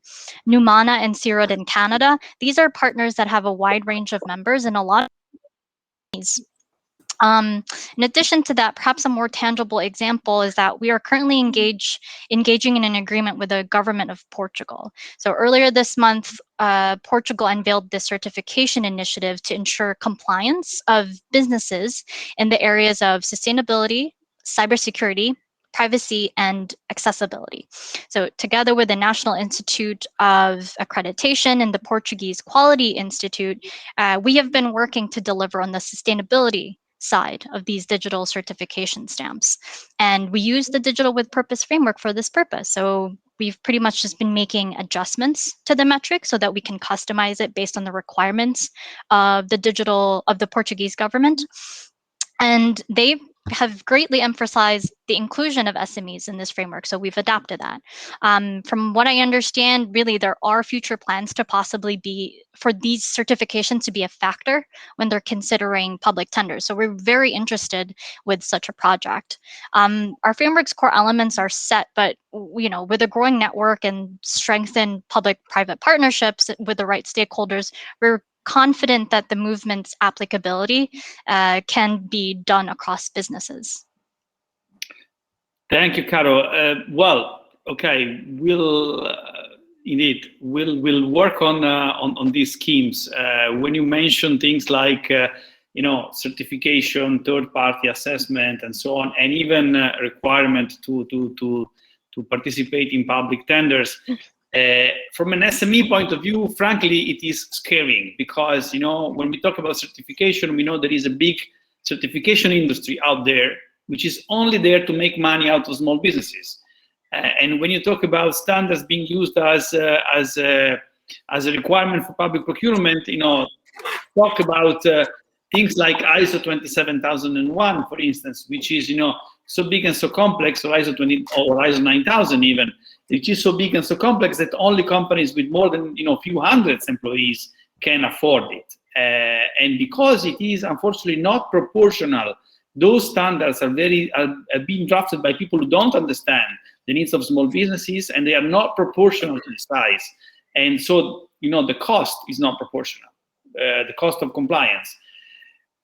Numana and CIROD in Canada. These are partners that have a wide range of members and a lot of needs. In addition to that, perhaps a more tangible example is that we are currently engaging in an agreement with the government of Portugal. So earlier this month, Portugal unveiled this certification initiative to ensure compliance of businesses in the areas of sustainability, cybersecurity, privacy, and accessibility. So together with the National Institute of Accreditation and the Portuguese Quality Institute, we have been working to deliver on the sustainability side of these digital certification stamps. And we use the Digital with Purpose framework for this purpose. So we've pretty much just been making adjustments to the metric so that we can customize it based on the requirements of the Portuguese government. And they have greatly emphasized the inclusion of SMEs in this framework. So we've adapted that. From what I understand, really, there are future plans to possibly be for these certifications to be a factor when they're considering public tenders. So we're very interested with such a project. Our framework's core elements are set, but with a growing network and strengthened public-private partnerships with the right stakeholders, we're confident that the movement's applicability can be done across businesses. Thank you, Caro. Well, okay, we'll work on these schemes. When you mention things like certification, third-party assessment, and so on, and even requirement to participate in public tenders. From an SME point of view, frankly, it is scaring because, when we talk about certification, we know there is a big certification industry out there, which is only there to make money out of small businesses. And when you talk about standards being used as a requirement for public procurement, talk about things like ISO 27001, for instance, which is, so big and so complex, or ISO 9000 even, which is so big and so complex that only companies with more than a few hundreds employees can afford it. And because it is unfortunately not proportional, those standards are being drafted by people who don't understand the needs of small businesses, and they are not proportional to the size. And so, the cost is not proportional, the cost of compliance.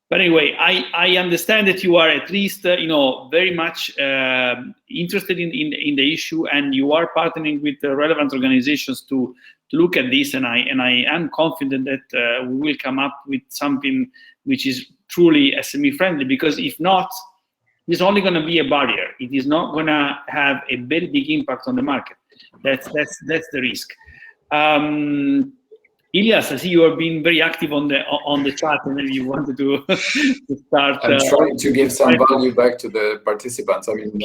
But anyway, I understand that you are at least, very much interested in the issue, and you are partnering with the relevant organizations to look at this. And I am confident that we will come up with something which is truly SME friendly. Because if not, it's only going to be a barrier. It is not going to have a very big impact on the market. That's the risk. Ilias, I see you are being very active on the chat, and maybe you wanted to start. I'm trying to give some value back to the participants. I mean,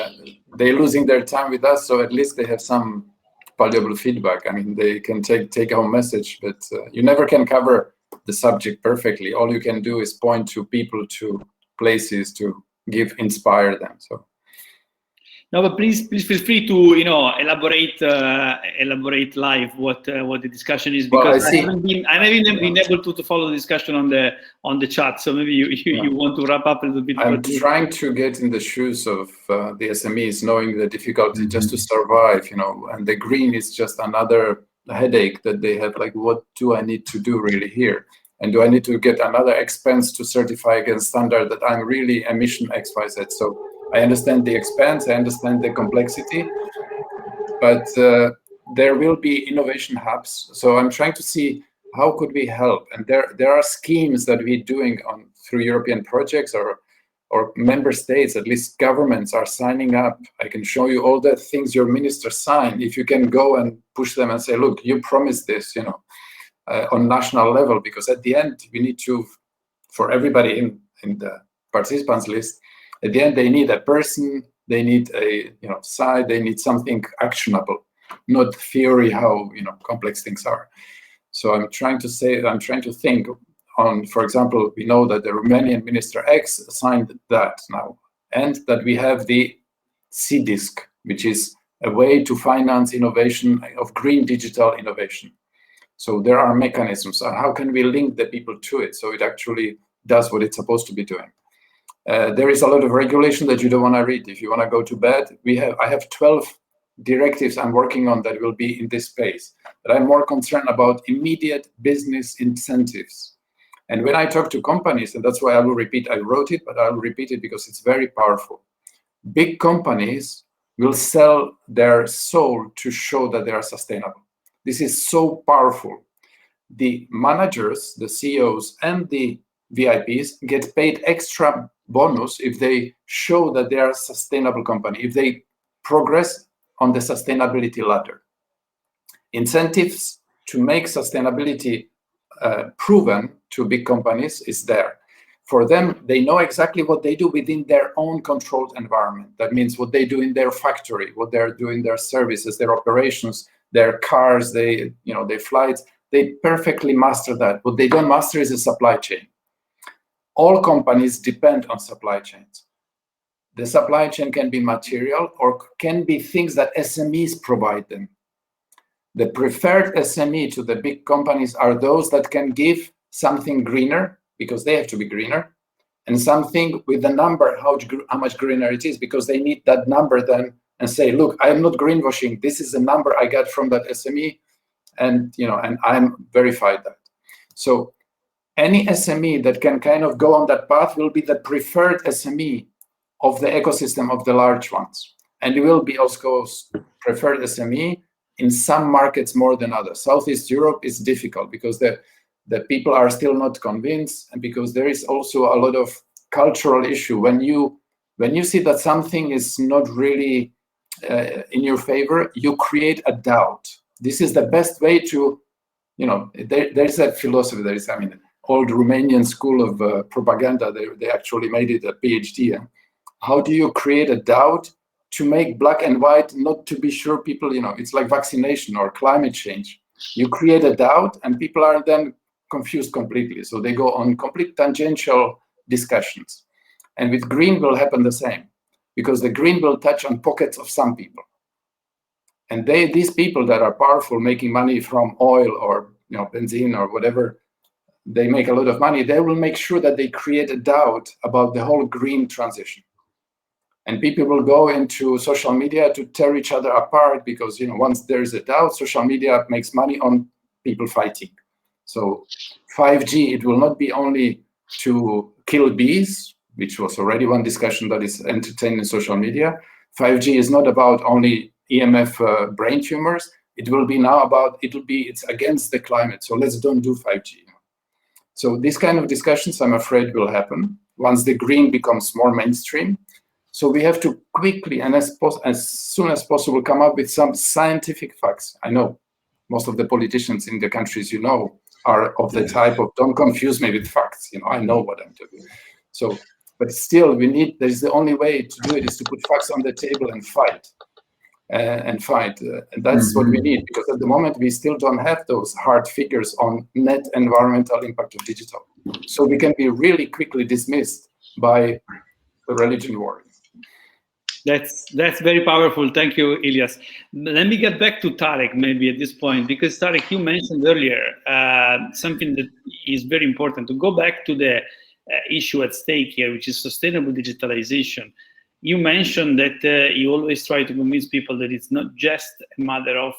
they're losing their time with us, so at least they have some valuable feedback. I mean, they can take home message, but you never can cover the subject perfectly. All you can do is point to people, to places, to inspire them. So. No, but please feel free to elaborate live what the discussion is, because well, I haven't been able to follow the discussion on the chat. So maybe you want to wrap up a little bit. I'm trying to get in the shoes of the SMEs, knowing the difficulty just to survive, and the green is just another headache that they have. Like, what do I need to do really here? And do I need to get another expense to certify against standard that I'm really emission XYZ? So I understand the expense, I understand the complexity, but there will be innovation hubs. So I'm trying to see how could we help. And there are schemes that we're doing through European projects or member states, at least governments are signing up. I can show you all the things your ministers sign. If you can go and push them and say, look, you promised this, on national level, because at the end we need to, for everybody in the participants list, at the end they need a person, they need a site, they need something actionable, not theory how complex things are. So I'm trying to think on, for example, we know that the Romanian Minister X signed that now, and that we have the CDISC, which is a way to finance innovation of green digital innovation. So there are mechanisms. How can we link the people to it so it actually does what it's supposed to be doing? There is a lot of regulation that you don't want to read. If you want to go to bed, I have 12 directives I'm working on that will be in this space. But I'm more concerned about immediate business incentives. And when I talk to companies, and that's why I will repeat, I wrote it, but I'll repeat it because it's very powerful. Big companies will sell their soul to show that they are sustainable. This is so powerful. The managers, the CEOs, and the VIPs get paid extra bonus if they show that they are a sustainable company, if they progress on the sustainability ladder. Incentives to make sustainability proven to big companies is there. For them, they know exactly what they do within their own controlled environment. That means what they do in their factory, what they're doing, their services, their operations, their cars, their flights. They perfectly master that. What they don't master is the supply chain. All companies depend on supply chains. The supply chain can be material or can be things that SMEs provide them. The preferred SME to the big companies are those that can give something greener, because they have to be greener, and something with the number, how much greener it is, because they need that number then and say, look, I'm not greenwashing. This is the number I got from that SME, and I'm verified that. So any SME that can kind of go on that path will be the preferred SME of the ecosystem of the large ones. And it will be also preferred SME in some markets more than others. Southeast Europe is difficult because the people are still not convinced, and because there is also a lot of cultural issue. When you see that something is not really in your favor, you create a doubt. This is the best way to, there's a philosophy, old Romanian school of propaganda, they actually made it a PhD. How do you create a doubt to make black and white, not to be sure people, it's like vaccination or climate change. You create a doubt and people are then confused completely. So they go on complete tangential discussions. And with green will happen the same, because the green will touch on pockets of some people. And these people that are powerful, making money from oil or benzene or whatever, they make a lot of money. They will make sure that they create a doubt about the whole green transition. And people will go into social media to tear each other apart, because once there is a doubt, social media makes money on people fighting. So 5G, it will not be only to kill bees, which was already one discussion that is entertained in social media. 5G is not about only EMF brain tumors. It will be now about, it's against the climate. So let's don't do 5G. So these kind of discussions, I'm afraid, will happen once the green becomes more mainstream. So we have to quickly and as soon as possible come up with some scientific facts. I know most of the politicians in the countries are of the type of, don't confuse me with facts. I know what I'm doing. So, but still, there's the only way to do it is to put facts on the table and fight. And that's what we need, because at the moment we still don't have those hard figures on net environmental impact of digital. So we can be really quickly dismissed by the religion war. That's very powerful. Thank you, Ilyas. Let me get back to Tarek maybe at this point, because Tarek, you mentioned earlier something that is very important, to go back to the issue at stake here, which is sustainable digitalization. You mentioned that you always try to convince people that it's not just a matter of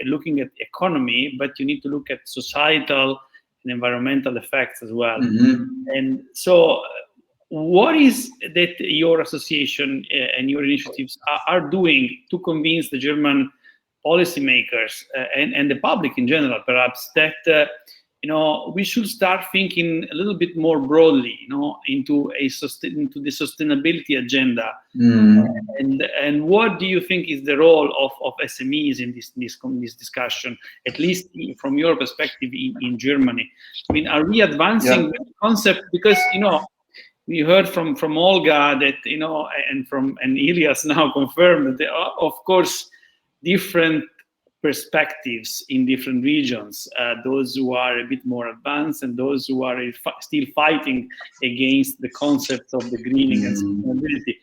looking at economy, but you need to look at societal and environmental effects as well. Mhm. And so, what is that your association and your initiatives are doing to convince the German policymakers and the public in general, perhaps, that we should start thinking a little bit more broadly, into into the sustainability agenda. And what do you think is the role of SMEs in this discussion, at least from your perspective in Germany? I mean, are we advancing the concept? Because we heard from Olga that and Ilias now confirmed that there are, of course, different perspectives in different regions. Those who are a bit more advanced and those who are still fighting against the concept of the greening and sustainability.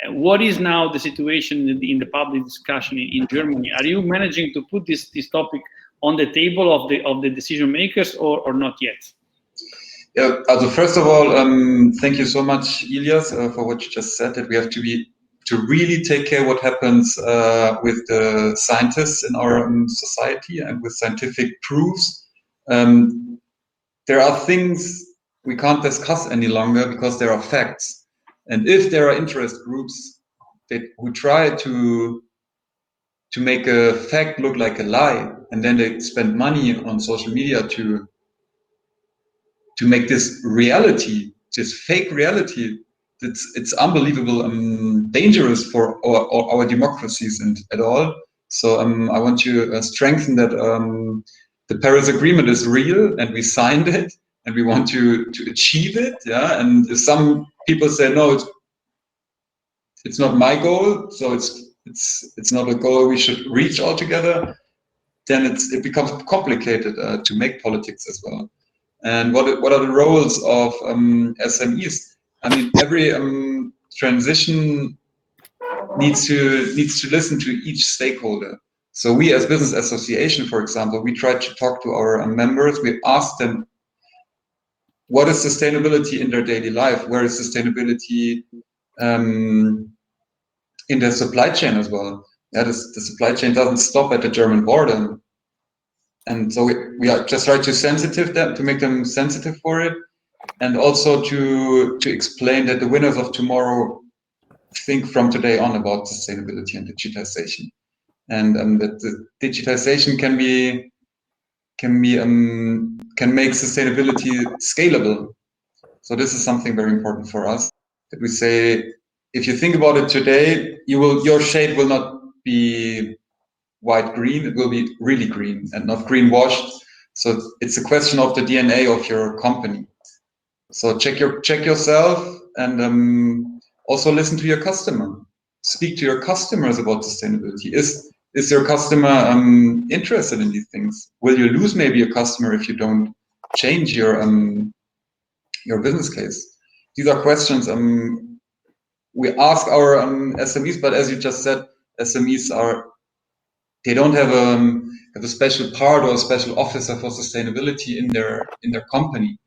What is now the situation in the public discussion in Germany? Are you managing to put this topic on the table of the decision makers or not yet? Yeah, also first of all, thank you so much, Ilias, for what you just said, that we have to really take care what happens with the scientists in our society and with scientific proofs. There are things we can't discuss any longer because there are facts. And if there are interest groups who try to make a fact look like a lie, and then they spend money on social media to make this reality, this fake reality, it's unbelievable, dangerous for our democracies and at all. So I want to strengthen that the Paris Agreement is real and we signed it and we want to achieve it. Yeah, and if some people say no, it's not my goal, so it's not a goal we should reach altogether, then it becomes complicated to make politics as well. And what are the roles of SMEs? I mean, every transition needs to listen to each stakeholder. So we, as business association, for example, we try to talk to our members. We ask them, what is sustainability in their daily life? Where is sustainability in their supply chain as well? Yeah, the supply chain doesn't stop at the German border. And so we are just trying to make them sensitive for it, and also to explain that the winners of tomorrow think from today on about sustainability and digitization, and that the digitization can make sustainability scalable. So this is something very important for us, that we say, if you think about it today, your shade will not be white green, it will be really green and not greenwashed. So it's a question of the DNA of your company. So check yourself, and also listen to your customer. Speak to your customers about sustainability. Is your customer interested in these things? Will you lose maybe a customer if you don't change your business case? These are questions we ask our SMEs, but as you just said, SMEs they don't have a special part or a special officer for sustainability in their company.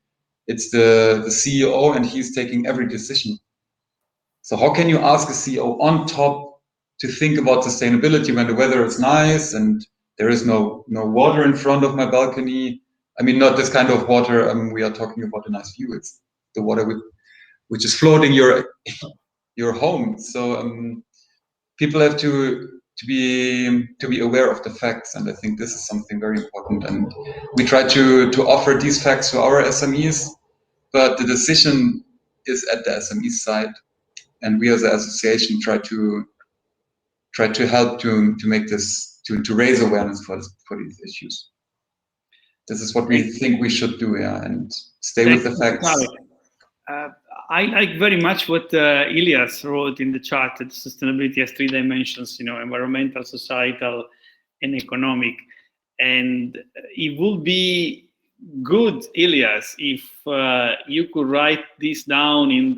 It's the CEO, and he's taking every decision. So how can you ask a CEO on top to think about sustainability when the weather is nice and there is no water in front of my balcony? I mean, not this kind of water. We are talking about a nice view. It's the water which is floating your home. So people have to be aware of the facts, and I think this is something very important. And we try to offer these facts to our SMEs, but the decision is at the SME side, and we as an association try to help to make this to raise awareness for these issues. This is what we think we should do, yeah, and stay with the facts. I like very much what Ilias wrote in the chart, that sustainability has 3 dimensions, environmental, societal, and economic. And it would be good, Ilias, if you could write this down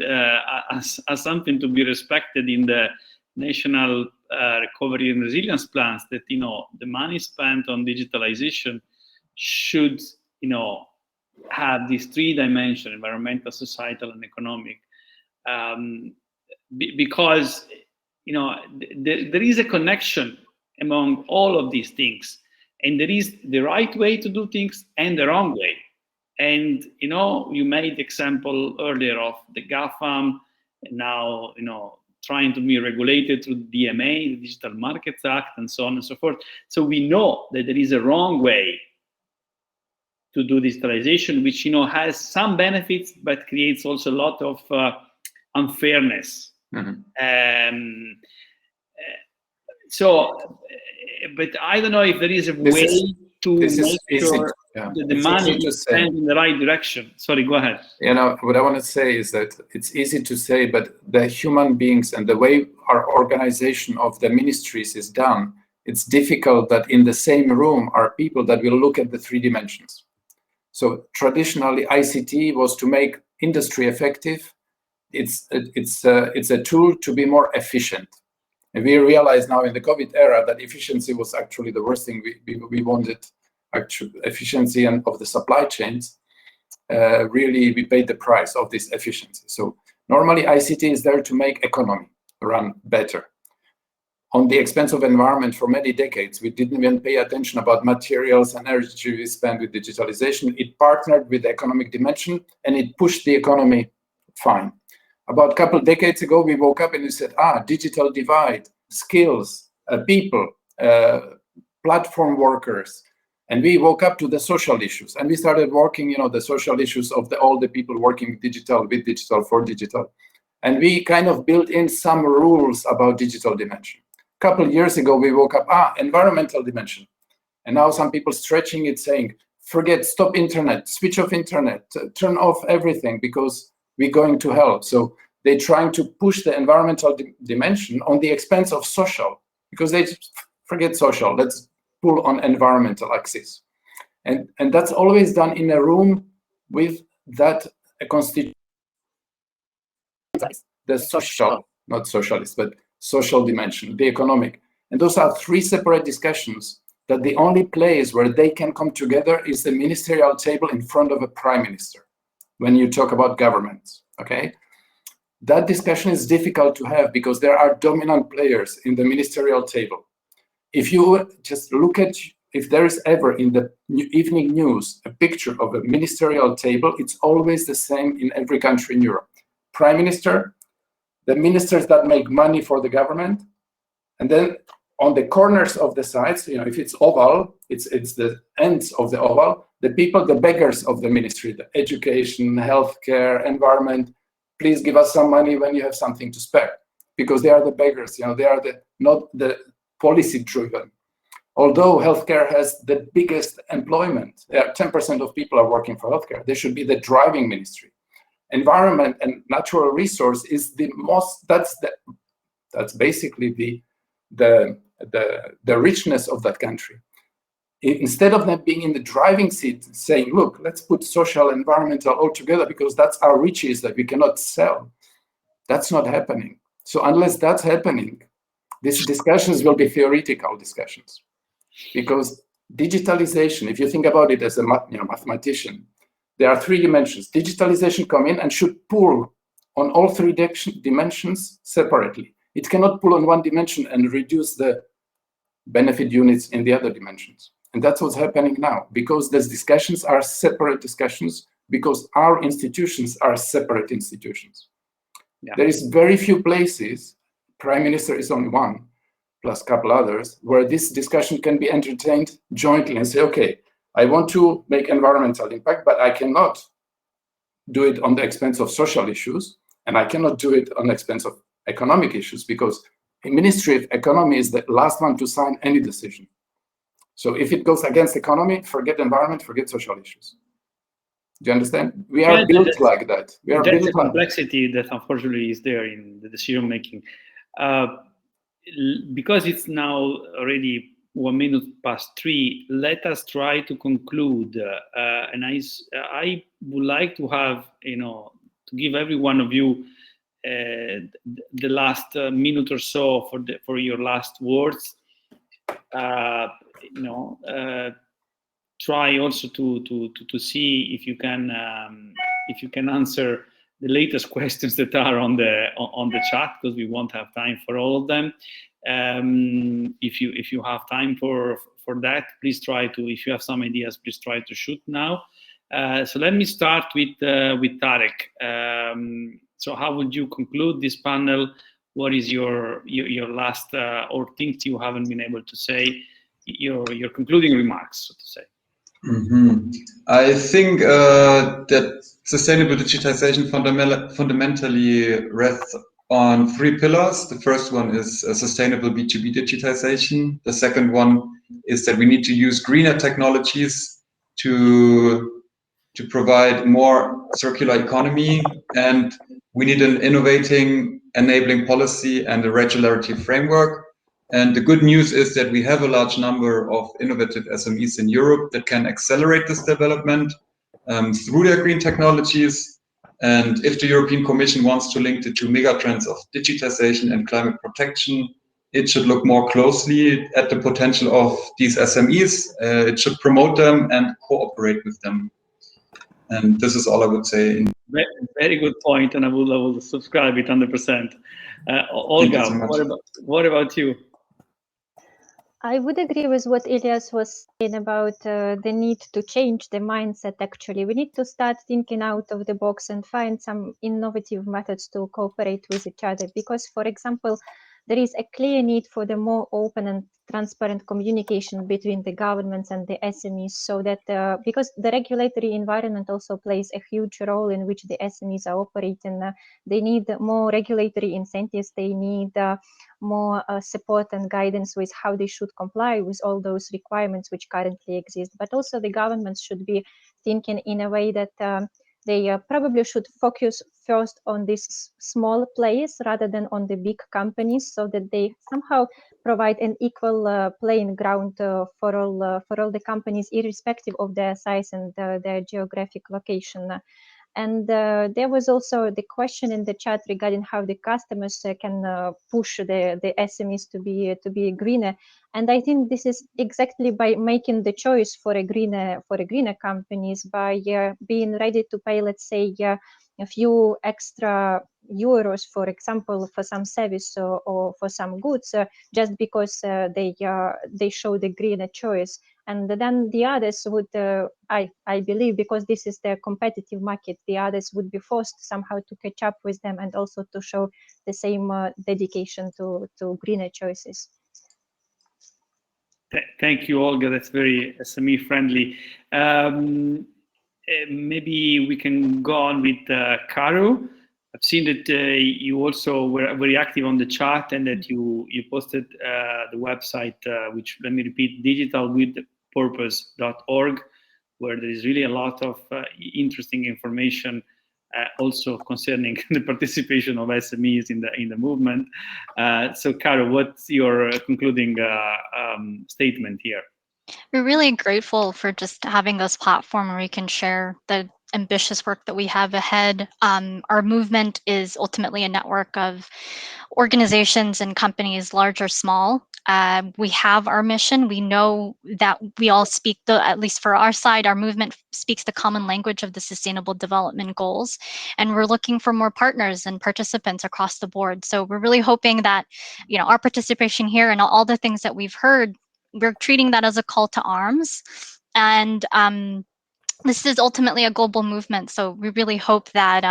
as something to be respected in the national recovery and resilience plans, that, the money spent on digitalization should, have these 3 dimensions: environmental, societal, and economic, because there is a connection among all of these things, and there is the right way to do things and the wrong way. And you made the example earlier of the GAFAM, and now trying to be regulated through the DMA, the Digital Markets Act, and so on and so forth. So we know that there is a wrong way to do digitalization, which has some benefits, but creates also a lot of unfairness. Mm-hmm. But I don't know if there is a way to make sure that the money is spent in the right direction. Sorry, go ahead. What I want to say is that it's easy to say, but the human beings and the way our organization of the ministries is done, it's difficult that in the same room are people that will look at the 3 dimensions. So traditionally, ICT was to make industry effective. It's a tool to be more efficient. And we realize now in the COVID era that efficiency was actually the worst thing we wanted. Actual efficiency and of the supply chains, really we paid the price of this efficiency. So normally ICT is there to make economy run better. On the expense of environment for many decades, we didn't even pay attention about materials and energy we spend with digitalization. It partnered with the economic dimension and it pushed the economy fine. About a couple of decades ago, we woke up and we said, digital divide, skills, people, platform workers. And we woke up to the social issues and we started working, the social issues of all the people working digital, with digital, for digital. And we kind of built in some rules about digital dimension. A couple of years ago, we woke up, environmental dimension. And now some people stretching it saying, stop internet, switch off internet, turn off everything because we're going to hell. So they're trying to push the environmental dimension on the expense of social because they forget social. Let's pull on environmental axis. And that's always done in a room with that constitution, the social, not socialist, but social dimension, the economic. And those are 3 separate discussions that the only place where they can come together is the ministerial table in front of a prime minister. When you talk about governments, okay? That discussion is difficult to have because there are dominant players in the ministerial table. If you just look at, if there is ever in the evening news a picture of a ministerial table, it's always the same in every country in Europe. Prime Minister, the ministers that make money for the government, and then on the corners of the sides, if it's oval, it's the ends of the oval, the people, the beggars of the ministry, the education, healthcare, environment, please give us some money when you have something to spare, because they are the beggars, they are not the policy driven. Although healthcare has the biggest employment, 10% of people are working for healthcare, they should be the driving ministry. Environment and natural resource is the most, that's basically the richness of that country. Instead of them being in the driving seat saying, look, let's put social, environmental all together because that's our riches that we cannot sell. That's not happening. So unless that's happening, these discussions will be theoretical discussions. Because digitalization, if you think about it as a mathematician, there are 3 dimensions. Digitalization come in and should pull on all 3 dimensions separately. It cannot pull on one dimension and reduce the benefit units in the other dimensions. And that's what's happening now, because these discussions are separate discussions, because our institutions are separate institutions. Yeah. There is very few places, Prime Minister is only one, plus a couple others, where this discussion can be entertained jointly and say, okay, I want to make environmental impact, but I cannot do it on the expense of social issues, and I cannot do it on the expense of economic issues, because the Ministry of Economy is the last one to sign any decision. So if it goes against economy, forget environment, forget social issues. Do you understand? We are built like that. We are that's built the complexity that unfortunately is there in the decision making. Because it's now already 1:03, let us try to conclude. And I would like to have, to give every one of you the last minute or so for your last words. Try also to see if you can answer the latest questions that are on the chat, because we won't have time for all of them. If you have time for that, please try to. If you have some ideas, please try to shoot now. So let me start with Tarek. So how would you conclude this panel? What is your last or things you haven't been able to say? Your concluding remarks, so to say. I think that sustainable digitization fundamentally rests on 3 pillars. The first one is sustainable B2B digitization. The second one is that we need to use greener technologies to provide more circular economy, and we need an innovating, enabling policy and a regulatory framework. And the good news is that we have a large number of innovative SMEs in Europe that can accelerate this development through their green technologies. And if the European Commission wants to link the 2 megatrends of digitization and climate protection, it should look more closely at the potential of these SMEs. It should promote them and cooperate with them. And this is all I would say. Very good point, and I will subscribe it 100%. Olga, so what about you? I would agree with what Elias was saying about the need to change the mindset. Actually, we need to start thinking out of the box and find some innovative methods to cooperate with each other. Because, for example, there is a clear need for the more open and transparent communication between the governments and the SMEs, so that because the regulatory environment also plays a huge role in which the SMEs are operating. They need more regulatory incentives. They need more support and guidance with how they should comply with all those requirements which currently exist. But also the governments should be thinking in a way that they probably should focus first on these small players rather than on the big companies, so that they somehow provide an equal playing ground for all the companies, irrespective of their size and their geographic location. And there was also the question in the chat regarding how the customers can push the SMEs to be greener. And I think this is exactly by making the choice for a greener companies, by being ready to pay, let's say, a few extra euros, for example, for some service or for some goods, just because they show the greener choice. And then the others would, I believe, because this is the competitive market, the others would be forced somehow to catch up with them and also to show the same dedication to greener choices. Thank you, Olga. That's very SME friendly. Maybe we can go on with Caro. I've seen that you also were very active on the chat, and that you posted the website, which, let me repeat, digitalwithpurpose.org, where there is really a lot of interesting information, also concerning the participation of SMEs in the movement. So, Caro, what's your concluding statement here? We're really grateful for just having this platform where we can share the ambitious work that we have ahead. Our movement is ultimately a network of organizations and companies, large or small. We have our mission. We know that we all speak, at least for our side, our movement speaks the common language of the Sustainable Development Goals. And we're looking for more partners and participants across the board. So we're really hoping that, our participation here and all the things that we've heard, we're treating that as a call to arms. And this is ultimately a global movement. So we really hope that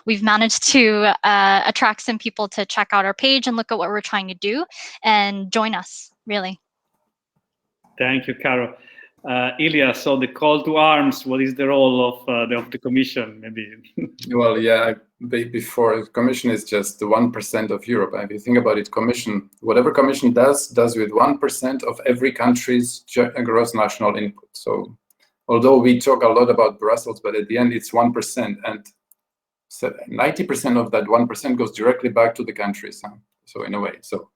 we've managed to attract some people to check out our page and look at what we're trying to do and join us, really. Thank you, Caro. Ilya, so the call to arms, what is the role of the Commission, maybe? Well, yeah, before, the Commission is just 1% of Europe. If you think about it, whatever Commission does with 1% of every country's gross national input. So although we talk a lot about Brussels, but at the end it's 1%, and 90% of that 1% goes directly back to the countries. So in a way, so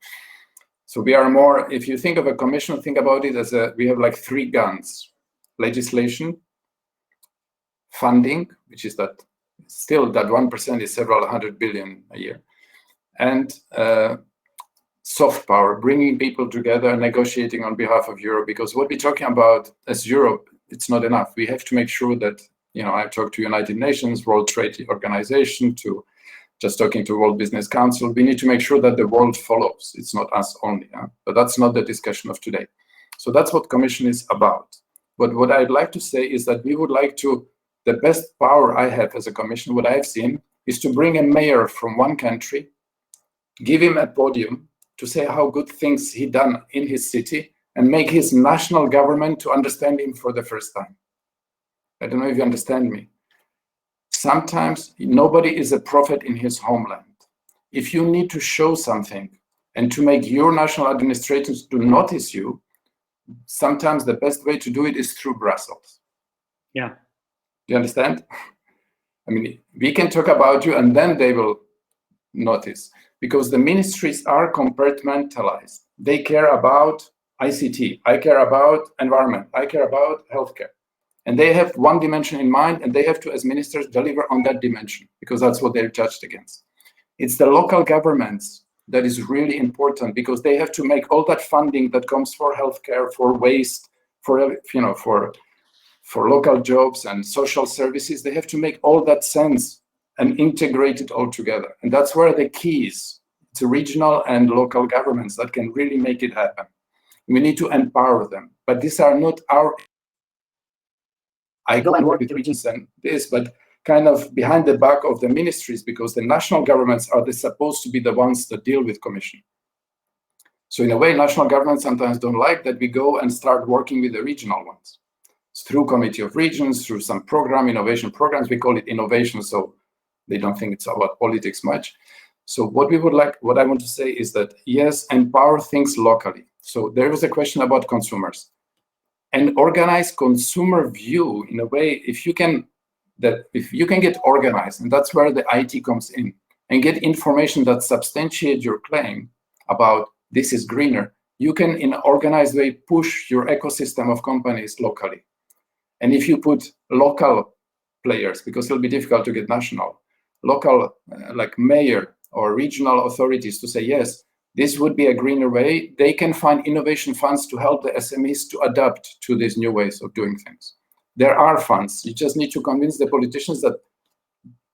we are more, if you think of a Commission, think about it as we have like 3 guns: legislation, funding, which is that still that 1% is several hundred billion a year, and soft power, bringing people together, negotiating on behalf of Europe. Because what we're talking about as Europe, it's not enough. We have to make sure that, I've talked to United Nations, World Trade Organization, to just talking to World Business Council. We need to make sure that the world follows. It's not us only, but that's not the discussion of today. So that's what Commission is about. But what I'd like to say is that we would like to the best power I have as a commission, what I've seen, is to bring a mayor from one country, give him a podium to say how good things he done in his city, and make his national government to understand him for the first time. I don't know if you understand me. Sometimes nobody is a prophet in his homeland. If you need to show something and to make your national administrators to notice you, sometimes the best way to do it is through Brussels. Yeah. Do you understand? I mean, we can talk about you and then they will notice, because the ministries are compartmentalized. They care about ICT, I care about environment, I care about healthcare. And they have one dimension in mind, and they have to, as ministers, deliver on that dimension, because that's what they're judged against. It's the local governments that is really important, because they have to make all that funding that comes for healthcare, for waste, for for local jobs and social services. They have to make all that sense and integrate it all together. And that's where the key is. It's regional and local governments that can really make it happen. We need to empower them, but these are not our. I go and work with regions and this, but kind of behind the back of the ministries, because the national governments are supposed to be the ones that deal with commission. So in a way, national governments sometimes don't like that we go and start working with the regional ones. It's through Committee of Regions, through some program, innovation programs. We call it innovation, so they don't think it's about politics much. So what I want to say is that, yes, empower things locally. So there was a question about consumers. And organize consumer view in a way, if you can get organized, and that's where the IT comes in, and get information that substantiate your claim about this is greener, you can in an organized way push your ecosystem of companies locally. And if you put local players, because it'll be difficult to get national, local like mayor or regional authorities to say, yes, this would be a greener way, they can find innovation funds to help the SMEs to adapt to these new ways of doing things. There are funds. You just need to convince the politicians that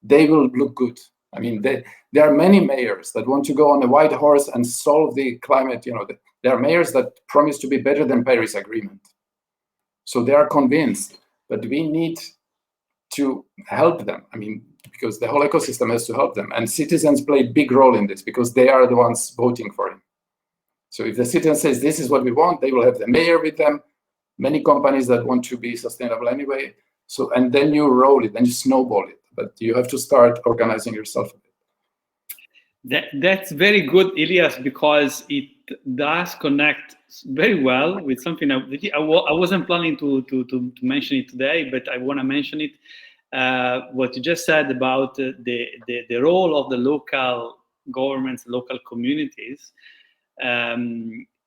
they will look good. I mean, there are many mayors that want to go on a white horse and solve the climate. There are mayors that promise to be better than Paris Agreement. So they are convinced, but we need to help them. I mean, because the whole ecosystem has to help them. And citizens play a big role in this, because they are the ones voting for him. So if the citizen says, this is what we want, they will have the mayor with them, many companies that want to be sustainable anyway. So, and then you roll it, then you snowball it. But you have to start organizing yourself a bit. That's very good, Elias, because it does connect very well with something I wasn't planning to mention it today, but I want to mention it. What you just said about the role of the local governments, local communities.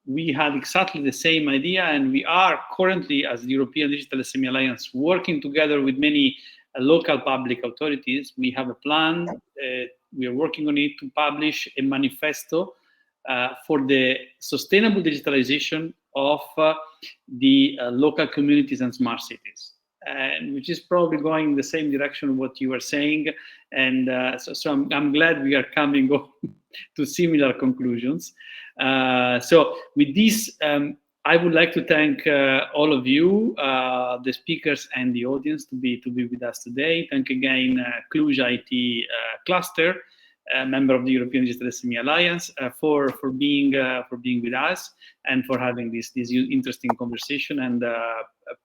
We had exactly the same idea, and we are currently, as the European Digital SME Alliance, working together with many local public authorities. We have a plan. We are working on it to publish a manifesto for the sustainable digitalization of the local communities and smart cities, and which is probably going in the same direction of what you are saying. And so I'm glad we are coming to similar conclusions. So with this, I would like to thank all of you, the speakers and the audience, to be with us today. Thank again Cluj IT Cluster, member of the European Digital SME Alliance, for being with us and for having this interesting conversation. And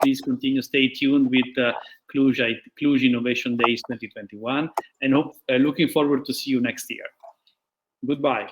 please continue, stay tuned with Cluj Innovation Days 2021, and looking forward to see you next year. Goodbye.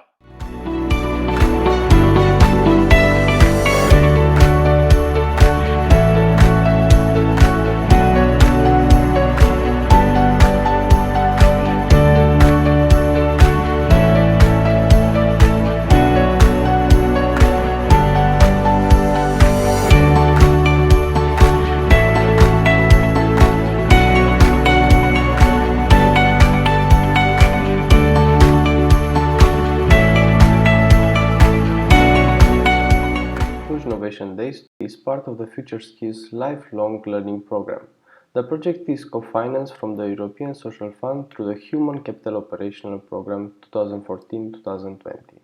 Innovation Days is part of the Future Skills lifelong learning program. The project is co-financed from the European Social Fund through the Human Capital Operational Program 2014-2020.